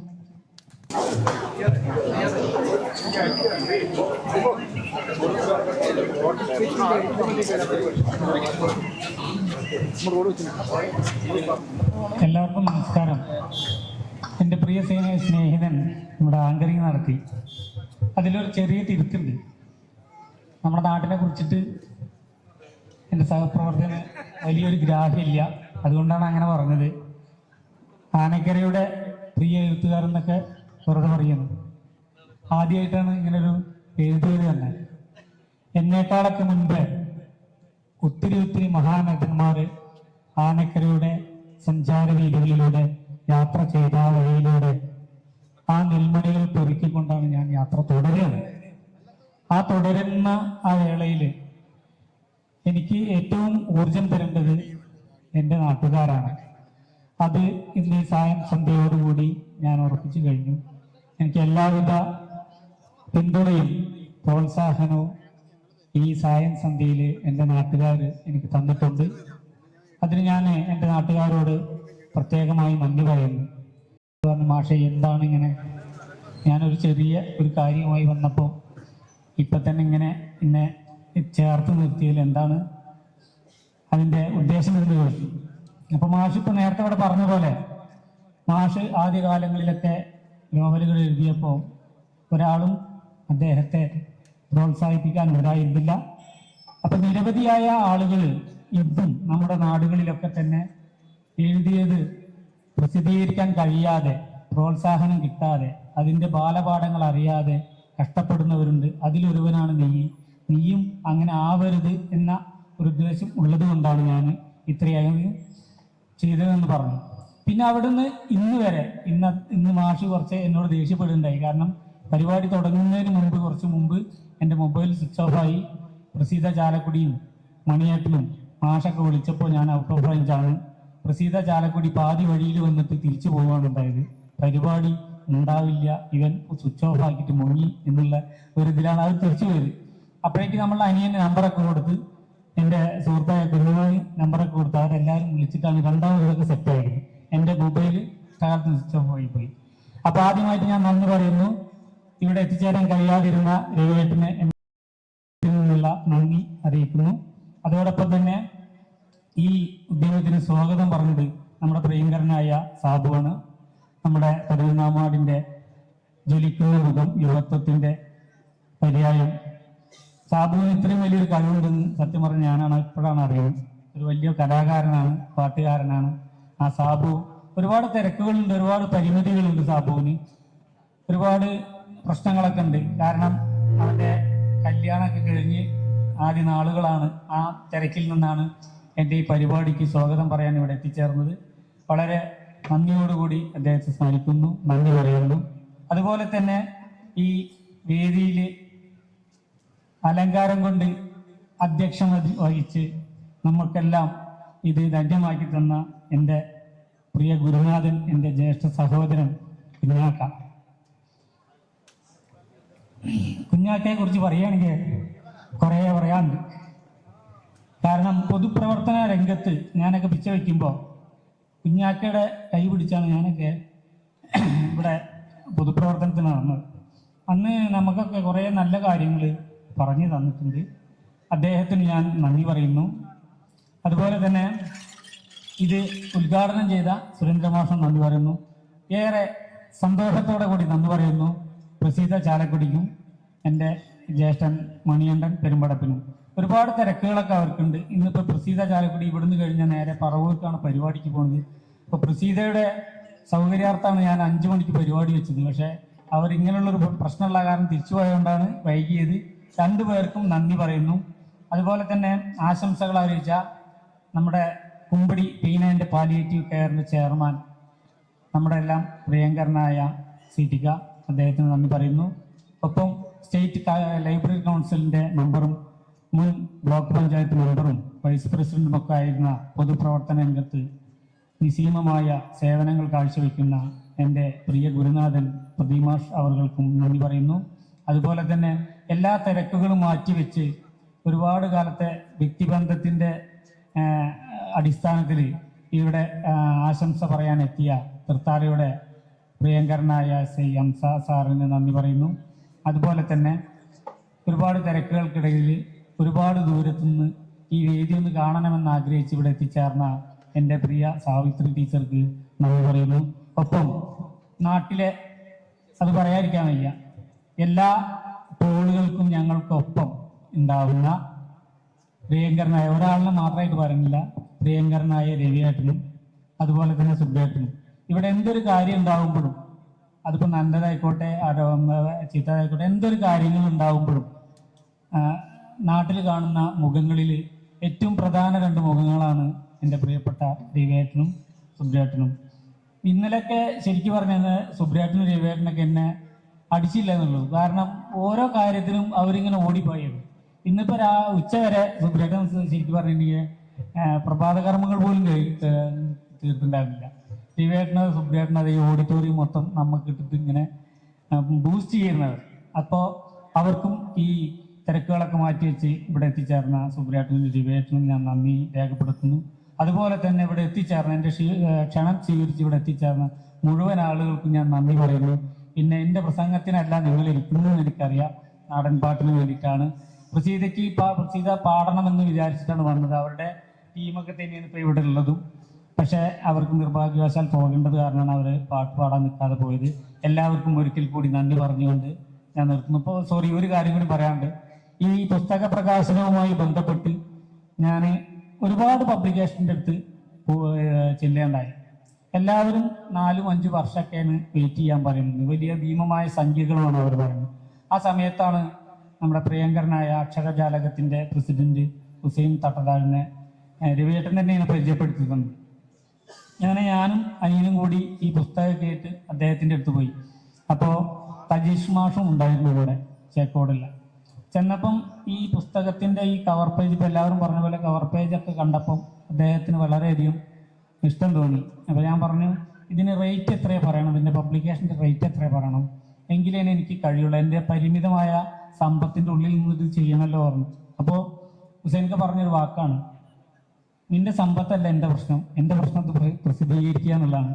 എല്ലാവർക്കും നമസ്കാരം. എൻ്റെ പ്രിയ സ്നേഹിതൻ നമ്മുടെ ആങ്കറിങ് നടത്തി. അതിലൊരു ചെറിയ തിരുത്തുണ്ട്. നമ്മുടെ നാട്ടിനെ കുറിച്ചിട്ട് എൻ്റെ സഹപ്രവർത്തകന് വലിയൊരു ഗ്രാഹ്യമില്ല, അതുകൊണ്ടാണ് അങ്ങനെ പറഞ്ഞത്. ആനക്കരയുടെ പ്രിയ എഴുത്തുകാരെന്നൊക്കെ വെറുതെ പറയുന്നു. ആദ്യമായിട്ടാണ് ഇങ്ങനൊരു എഴുതുന്നത് തന്നെ. എന്നേക്കാളൊക്കെ മുൻപ് ഒത്തിരി മഹാനടന്മാർ ആനക്കരയുടെ സഞ്ചാര രീതികളിലൂടെ യാത്ര ചെയ്ത ആ വഴിയിലൂടെ ആ നെൽമണികൾ പെറുക്കിക്കൊണ്ടാണ് ഞാൻ യാത്ര തുടരുന്നത്. ആ തുടരുന്ന ആ വേളയിൽ എനിക്ക് ഏറ്റവും ഊർജം തരേണ്ടത് എൻ്റെ നാട്ടുകാരാണ്. അത് ഇന്ന് സായം സന്ധ്യയോടുകൂടി ഞാൻ ഉറപ്പിച്ചു കഴിഞ്ഞു. എനിക്ക് എല്ലാവിധ പിന്തുണയും പ്രോത്സാഹനവും ഈ സായം സന്ധ്യയിൽ എൻ്റെ നാട്ടുകാർ എനിക്ക് തന്നിട്ടുണ്ട്. അതിന് ഞാൻ എൻ്റെ നാട്ടുകാരോട് പ്രത്യേകമായി നന്ദി പറയുന്നു. മാഷെ, എന്താണ് ഇങ്ങനെ, ഞാനൊരു ചെറിയ ഒരു കാര്യമായി വന്നപ്പോൾ ഇപ്പം തന്നെ ഇങ്ങനെ എന്നെ ചേർത്ത് നിർത്തിയതിൽ എന്താണ് അതിൻ്റെ ഉദ്ദേശം എന്ന് ചോദിച്ചു. അപ്പോൾ മാഷ് ഇപ്പം നേരത്തെ ഇവിടെ പറഞ്ഞ പോലെ മാഷ് ആദ്യകാലങ്ങളിലൊക്കെ നോവലുകൾ എഴുതിയപ്പോൾ ഒരാളും അദ്ദേഹത്തെ പ്രോത്സാഹിപ്പിക്കാൻ ഉണ്ടായിരുന്നില്ല. അപ്പം നിരവധിയായ ആളുകൾ ഇന്നും നമ്മുടെ നാടുകളിലൊക്കെ തന്നെ എഴുതിയത് പ്രസിദ്ധീകരിക്കാൻ കഴിയാതെ, പ്രോത്സാഹനം കിട്ടാതെ, അതിൻ്റെ ബാലപാഠങ്ങൾ അറിയാതെ കഷ്ടപ്പെടുന്നവരുണ്ട്. അതിലൊരുവനാണ് നീയും അങ്ങനെ ആവരുത് എന്ന ഒരു ഉദ്ദേശം ഉള്ളത് കൊണ്ടാണ് ഞാൻ ഇത്രയും ചെയ്തതെന്ന് പറഞ്ഞു. പിന്നെ അവിടുന്ന് ഇന്ന് വരെ ഇന്ന് മാഷ് കുറച്ച് എന്നോട് ദേഷ്യപ്പെടുന്നുണ്ടായി. കാരണം പരിപാടി തുടങ്ങുന്നതിന് മുമ്പ് കുറച്ച് മുമ്പ് എൻ്റെ മൊബൈൽ സ്വിച്ച് ഓഫായി. പ്രസീത ചാലക്കുടിയും മണിയേട്ടനും മാഷൊക്കെ വിളിച്ചപ്പോൾ ഞാൻ ഔട്ട് ഓഫ് റേഞ്ചാണ്. പ്രസീത ചാലക്കുടി പാതി വഴിയിൽ വന്നിട്ട് തിരിച്ചു പോവുകയാണ് ഉണ്ടായത്. പരിപാടി ഉണ്ടാവില്ല, ഇവൻ സ്വിച്ച് ഓഫ് ആക്കിയിട്ട് മുങ്ങി എന്നുള്ള ഒരു ഇതിലാണ് അവർ തിരിച്ചു പോയത്. അപ്പോഴേക്ക് നമ്മൾ അനിയൻ്റെ നമ്പറൊക്കെ കൊടുത്ത്, എൻ്റെ സുഹൃത്തായ കുഞ്ഞുമായി നമ്പറൊക്കെ കൊടുത്ത് അവരെല്ലാവരും വിളിച്ചിട്ടാണ് രണ്ടാമതൊക്കെ സെറ്റായത്. എൻ്റെ മൊബൈൽ തകർത്ത് സ്വിച്ച് ഓഫ് ആയി പോയി. അപ്പോൾ ആദ്യമായിട്ട് ഞാൻ നന്ദി പറയുന്നു. ഇവിടെ എത്തിച്ചേരാൻ കഴിയാതിരുന്ന രവിയേട്ടന് നിന്നുള്ള നന്ദി അറിയിക്കുന്നു. അതോടൊപ്പം തന്നെ ഈ ഉദ്യമത്തിന് സ്വാഗതം പറഞ്ഞത് നമ്മുടെ പ്രിയങ്കരനായ സാബുവാണ്. നമ്മുടെ പതിനാമാടിൻ്റെ ജ്വലിക്കുന്ന മുഖം, യുവത്വത്തിൻ്റെ പര്യായം. സാബുവിന് ഇത്രയും വലിയൊരു കഴിവുണ്ടെന്ന് സത്യം പറഞ്ഞ ഞാനാണ് ഇപ്പോഴാണ് അറിയുന്നത്. ഒരു വലിയ കലാകാരനാണ്, പാട്ടുകാരനാണ്. ആ സാബു ഒരുപാട് തിരക്കുകളുണ്ട്, ഒരുപാട് പരിമിതികളുണ്ട്. സാബുവിന് ഒരുപാട് പ്രശ്നങ്ങളൊക്കെ ഉണ്ട്. കാരണം അവൻ്റെ കല്യാണമൊക്കെ കഴിഞ്ഞ് ആദ്യ നാളുകളാണ്. ആ തിരക്കിൽ നിന്നാണ് എൻ്റെ ഈ പരിപാടിക്ക് സ്വാഗതം പറയാൻ ഇവിടെ എത്തിച്ചേർന്നത്. വളരെ നന്ദിയോടുകൂടി അദ്ദേഹത്തെ സ്മരിക്കുന്നു, നന്ദി പറയുന്നു. അതുപോലെ തന്നെ ഈ വേദിയിൽ അലങ്കാരം കൊണ്ട് അധ്യക്ഷം വഹിച്ച് നമുക്കെല്ലാം ഇത് ധന്യമാക്കി തന്ന എൻ്റെ പ്രിയ ഗുരുനാഥൻ, എൻ്റെ ജ്യേഷ്ഠ സഹോദരൻ കുഞ്ഞാക്കയെ കുറിച്ച് പറയുകയാണെങ്കിൽ കുറേ പറയാനുണ്ട്. കാരണം പൊതുപ്രവർത്തന രംഗത്ത് ഞാനൊക്കെ പിച്ച വയ്ക്കുമ്പോൾ കുഞ്ഞാക്കയുടെ കൈ പിടിച്ചാണ് ഞാനൊക്കെ ഇവിടെ പൊതുപ്രവർത്തനത്തിന് നടന്നത്. അന്ന് നമുക്കൊക്കെ കുറേ നല്ല കാര്യങ്ങൾ പറഞ്ഞു തന്നിട്ടുണ്ട്. അദ്ദേഹത്തിന് ഞാൻ നന്ദി പറയുന്നു. അതുപോലെ തന്നെ ഇത് ഉദ്ഘാടനം ചെയ്ത സുരേന്ദ്രമാഷം നന്ദി പറയുന്നു. ഏറെ സന്തോഷത്തോടെ കൂടി നന്ദി പറയുന്നു പ്രസീത ചാലക്കുടിക്കും എൻ്റെ ജ്യേഷ്ഠൻ മണിയണ്ടൻ പെരുമ്പടപ്പിനും. ഒരുപാട് തിരക്കുകളൊക്കെ അവർക്കുണ്ട്. ഇന്നിപ്പോൾ പ്രസീത ചാലക്കുടി ഇവിടുന്ന് കഴിഞ്ഞാൽ നേരെ പറവൂർക്കാണ് പരിപാടിക്ക് പോകുന്നത്. അപ്പോൾ പ്രസീതയുടെ സൗകര്യാർത്ഥമാണ് ഞാൻ 5 മണിക്ക് പരിപാടി വെച്ചത്. പക്ഷേ അവർ ഇങ്ങനെയുള്ളൊരു പ്രശ്നമുള്ള കാരണം തിരിച്ചു പോയതുകൊണ്ടാണ് വൈകിയത്. 2 പേർക്കും നന്ദി പറയുന്നു. അതുപോലെ തന്നെ ആശംസകൾ അറിയിച്ച നമ്മുടെ കുമ്പടി പീന ആൻഡ് പാലിയേറ്റീവ് കെയറിൻ്റെ ചെയർമാൻ, നമ്മുടെ എല്ലാം പ്രിയങ്കരനായ സീറ്റിക്ക, അദ്ദേഹത്തിന് നന്ദി പറയുന്നു. ഒപ്പം സ്റ്റേറ്റ് ലൈബ്രറി കൗൺസിലിൻ്റെ മെമ്പറും മുൻ ബ്ലോക്ക് പഞ്ചായത്ത് മെമ്പറും വൈസ് പ്രസിഡന്റുമൊക്കെ ആയിരുന്ന പൊതുപ്രവർത്തന രംഗത്ത് നിസീമമായ സേവനങ്ങൾ കാഴ്ചവെക്കുന്ന എൻ്റെ പ്രിയ ഗുരുനാഥൻ പ്രദീമാഷ് അവർക്കും നന്ദി പറയുന്നു. അതുപോലെ തന്നെ എല്ലാ തിരക്കുകളും മാറ്റിവെച്ച് ഒരുപാട് കാലത്തെ വ്യക്തിബന്ധത്തിൻ്റെ അടിസ്ഥാനത്തിൽ ഇവിടെ ആശംസ പറയാൻ എത്തിയ തൃത്താലയുടെ പ്രിയങ്കരനായ ശ്രീ ഹംസ സാറിന് നന്ദി പറയുന്നു. അതുപോലെ തന്നെ ഒരുപാട് തിരക്കുകൾക്കിടയിൽ ഒരുപാട് ദൂരത്തുനിന്ന് ഈ വേദി ഒന്ന് കാണണമെന്ന് ആഗ്രഹിച്ച് ഇവിടെ എത്തിച്ചേർന്ന എൻ്റെ പ്രിയ സാവിത്രി ടീച്ചർക്ക് നന്ദി പറയുന്നു. ഒപ്പം നാട്ടിലെ, അത് പറയാതിരിക്കാൻ വയ്യ, എല്ലാ ടോളുകൾക്കും ഞങ്ങൾക്കൊപ്പം ഉണ്ടാവുന്ന പ്രിയങ്കരനായ ഒരാളിനെ മാത്രമായിട്ട് പറയുന്നില്ല, പ്രിയങ്കരനായ രവിയേട്ടനും അതുപോലെ തന്നെ സുബ്ബേട്ടനും ഇവിടെ എന്തൊരു കാര്യം ഉണ്ടാകുമ്പോഴും, അതിപ്പോൾ നല്ലതായിക്കോട്ടെ ചീത്തതായിക്കോട്ടെ, എന്തൊരു കാര്യങ്ങൾ ഉണ്ടാകുമ്പോഴും നാട്ടിൽ കാണുന്ന മുഖങ്ങളിൽ ഏറ്റവും പ്രധാന 2 മുഖങ്ങളാണ് എൻ്റെ പ്രിയപ്പെട്ട രവിയേട്ടനും സുബ്രേട്ടനും. ഇന്നലെയൊക്കെ ശരിക്കും പറഞ്ഞാൽ സുബ്രേട്ടനും രവിയേട്ടനൊക്കെ എന്നെ അടിച്ചില്ല എന്നുള്ളൂ. കാരണം ഓരോ കാര്യത്തിനും അവരിങ്ങനെ ഓടിപ്പോയത്. ഇന്നിപ്പോൾ ഉച്ച വരെ സുബ്രേട്ടൻ ശരിക്കും പറഞ്ഞിട്ടുണ്ടെങ്കിൽ പ്രഭാത കർമ്മങ്ങൾ പോലും തീർത്തിട്ടുണ്ടാവില്ല. രവിയേട്ടന് സുബ്രേട്ടൻ അത് ഈ ഓഡിറ്റോറിയം മൊത്തം നമുക്ക് ഇട്ടിട്ട് ഇങ്ങനെ ബൂസ്റ്റ് ചെയ്യുന്നവർ. അപ്പോൾ അവർക്കും ഈ തിരക്കുകളൊക്കെ മാറ്റി വെച്ച് ഇവിടെ എത്തിച്ചേർന്ന സുബ്രേട്ടനും രവിയേട്ടനും ഞാൻ നന്ദി രേഖപ്പെടുത്തുന്നു. അതുപോലെ തന്നെ ഇവിടെ എത്തിച്ചേർന്ന എൻ്റെ ക്ഷണം സ്വീകരിച്ച് ഇവിടെ എത്തിച്ചേർന്ന മുഴുവൻ ആളുകൾക്കും ഞാൻ നന്ദി പറയുന്നു. പിന്നെ എൻ്റെ പ്രസംഗത്തിനല്ല നിങ്ങൾ ഇരിക്കുന്നതെന്ന് എനിക്കറിയാം, നാടൻ പാട്ടിന് വേണ്ടിയിട്ടാണ്. പ്രസീത പാടണമെന്ന് വിചാരിച്ചിട്ടാണ് വന്നത്. അവരുടെ ടീമൊക്കെ തന്നെയാണ് ഇപ്പോൾ ഇവിടെ ഉള്ളതും. പക്ഷേ അവർക്ക് നിർഭാഗ്യവശാൽ പോകേണ്ടത് കാരണമാണ് അവർ പാട്ട് പാടാൻ നിൽക്കാതെ പോയത്. എല്ലാവർക്കും ഒരിക്കൽ കൂടി നന്ദി പറഞ്ഞുകൊണ്ട് ഞാൻ നിർത്തുന്നു. ഇപ്പോൾ ഒരു കാര്യം കൂടി പറയാനുണ്ട്. ഈ പുസ്തക പ്രകാശനവുമായി ബന്ധപ്പെട്ട് ഞാൻ ഒരുപാട് പബ്ലിക്കേഷൻ്റെ അടുത്ത് ചെല്ലേണ്ടായി. എല്ലാവരും 4-5 വർഷമൊക്കെയാണ് വെയിറ്റ് ചെയ്യാൻ പറയുന്നത്. വലിയ ഭീമമായ സംഖ്യകളുമാണ് അവർ പറയുന്നത്. ആ സമയത്താണ് നമ്മുടെ പ്രിയങ്കരനായ അക്ഷരജാലകത്തിൻ്റെ പ്രസിഡന്റ് ഹുസൈൻ തട്ടതാഴിനെ രവിയേട്ടൻ തന്നെയാണ് പരിചയപ്പെടുത്തിയിട്ടുണ്ട്. ഞാനും അനിയനും കൂടി ഈ പുസ്തകം കേട്ട് അദ്ദേഹത്തിൻ്റെ അടുത്ത് പോയി. അപ്പോൾ തജീഷ് മാഷും ഉണ്ടായിരുന്നു ഇവിടെ, ചേക്കോടില്ല. ചെന്നപ്പം ഈ പുസ്തകത്തിൻ്റെ ഈ കവർ പേജ്, ഇപ്പോൾ എല്ലാവരും പറഞ്ഞ പോലെ കവർ പേജൊക്കെ കണ്ടപ്പം അദ്ദേഹത്തിന് വളരെയധികം ഇഷ്ടം തോന്നി. അപ്പോൾ ഞാൻ പറഞ്ഞു, ഇതിന് റേറ്റ് എത്രയാണ് പറയണം, ഇതിൻ്റെ പബ്ലിക്കേഷൻ്റെ റേറ്റ് എത്രയാണ് പറയണം, എങ്കിലേ എനിക്ക് കഴിയുള്ളൂ, എൻ്റെ പരിമിതമായ സമ്പത്തിൻ്റെ ഉള്ളിൽ നിന്ന് ഇത് ചെയ്യണമല്ലോ പറഞ്ഞു. അപ്പോൾ ഹുസൈൻക്ക് പറഞ്ഞൊരു വാക്കാണ്, നിന്റെ സമ്പത്തല്ല എൻ്റെ പ്രശ്നം, എൻ്റെ പ്രശ്നം പ്രസിദ്ധീകരിക്കുക എന്നുള്ളതാണ്.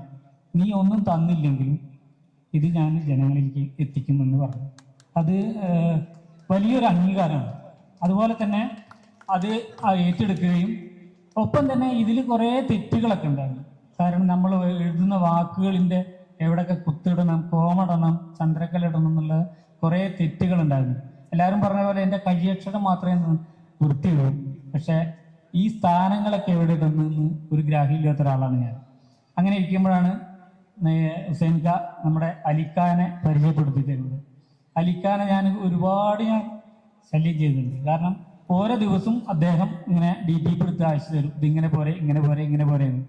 നീ ഒന്നും തന്നില്ലെങ്കിലും ഇത് ഞാൻ ജനങ്ങളിലേക്ക് എത്തിക്കുമെന്ന് പറഞ്ഞു. അത് വലിയൊരു അംഗീകാരമാണ്. അതുപോലെ തന്നെ അത് ഏറ്റെടുക്കുകയും ഒപ്പം തന്നെ ഇതിൽ കുറേ തെറ്റുകളൊക്കെ ഉണ്ടായിരുന്നു. കാരണം നമ്മൾ എഴുതുന്ന വാക്കുകളിൻ്റെ എവിടെയൊക്കെ കുത്തിടണം, കോമടണം, ചന്ദ്രക്കലിടണം എന്നുള്ള കുറേ തെറ്റുകളുണ്ടായിരുന്നു. എല്ലാവരും പറഞ്ഞ പോലെ എൻ്റെ കയ്യക്ഷരം മാത്രമേ വൃത്തിയുള്ളൂ. പക്ഷേ ഈ സ്ഥാനങ്ങളൊക്കെ എവിടെ ഇടുന്നെന്ന് ഒരു ഗ്രാഹ്യമില്ലാത്ത ഒരാളാണ് ഞാൻ. അങ്ങനെ ഇരിക്കുമ്പോഴാണ് ഹുസൈൻക നമ്മുടെ അലിഖാനെ പരിചയപ്പെടുത്തി തരുന്നത്. അലിഖാനെ ഞാൻ ഒരുപാട് ശല്യം ചെയ്തിട്ടുണ്ട്. കാരണം ഓരോ ദിവസവും അദ്ദേഹം ഇങ്ങനെ DP എടുത്ത് അയച്ചു തരും, ഇതിങ്ങനെ പോരെ, ഇങ്ങനെ പോരെ, ഇങ്ങനെ പോരെ എന്ന്.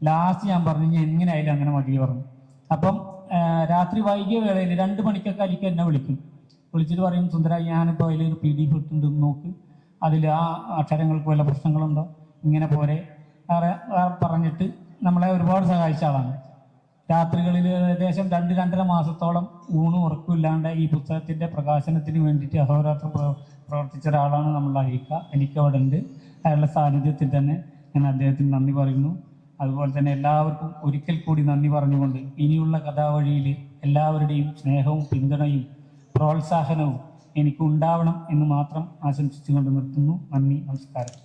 ലാസ്റ്റ് ഞാൻ പറഞ്ഞു എങ്ങനെ ആയാലും അങ്ങനെ മതി പറഞ്ഞു. അപ്പം രാത്രി വൈകിയ വേളയിൽ 2 മണിക്കൊക്കെ അലിക്ക എന്നെ വിളിച്ചിട്ട് പറയും, സുന്ദര ഞാനിപ്പോൾ അതിലൊരു PDF ഇട്ടുണ്ട്, നോക്ക്, അതിൽ ആ അക്ഷരങ്ങൾക്ക് വല്ല പ്രശ്നങ്ങളുണ്ടോ, ഇങ്ങനെ പോരെ പറഞ്ഞിട്ട് നമ്മളെ ഒരുപാട് സഹായിച്ച ആളാണ്. രാത്രികളിൽ ഏകദേശം 2-2.5 മാസത്തോളം ഊണും ഉറക്കമില്ലാണ്ട് ഈ പുസ്തകത്തിൻ്റെ പ്രകാശനത്തിന് വേണ്ടിയിട്ട് അഹോരാത്രം പ്രവർത്തിച്ച ഒരാളാണ് നമ്മളുടെ അലിക്ക അവിടെ ഉണ്ട്. അയാളുടെ സാന്നിധ്യത്തിൽ തന്നെ ഞാൻ അദ്ദേഹത്തിന് നന്ദി പറയുന്നു. അതുപോലെ തന്നെ എല്ലാവർക്കും ഒരിക്കൽ കൂടി നന്ദി പറഞ്ഞുകൊണ്ട് ഇനിയുള്ള കഥാവഴിയിൽ എല്ലാവരുടെയും സ്നേഹവും പിന്തുണയും പ്രോത്സാഹനവും എനിക്കുണ്ടാവണം എന്ന് മാത്രം ആശംസിച്ചുകൊണ്ട് നിർത്തുന്നു. നന്ദി, നമസ്കാരം.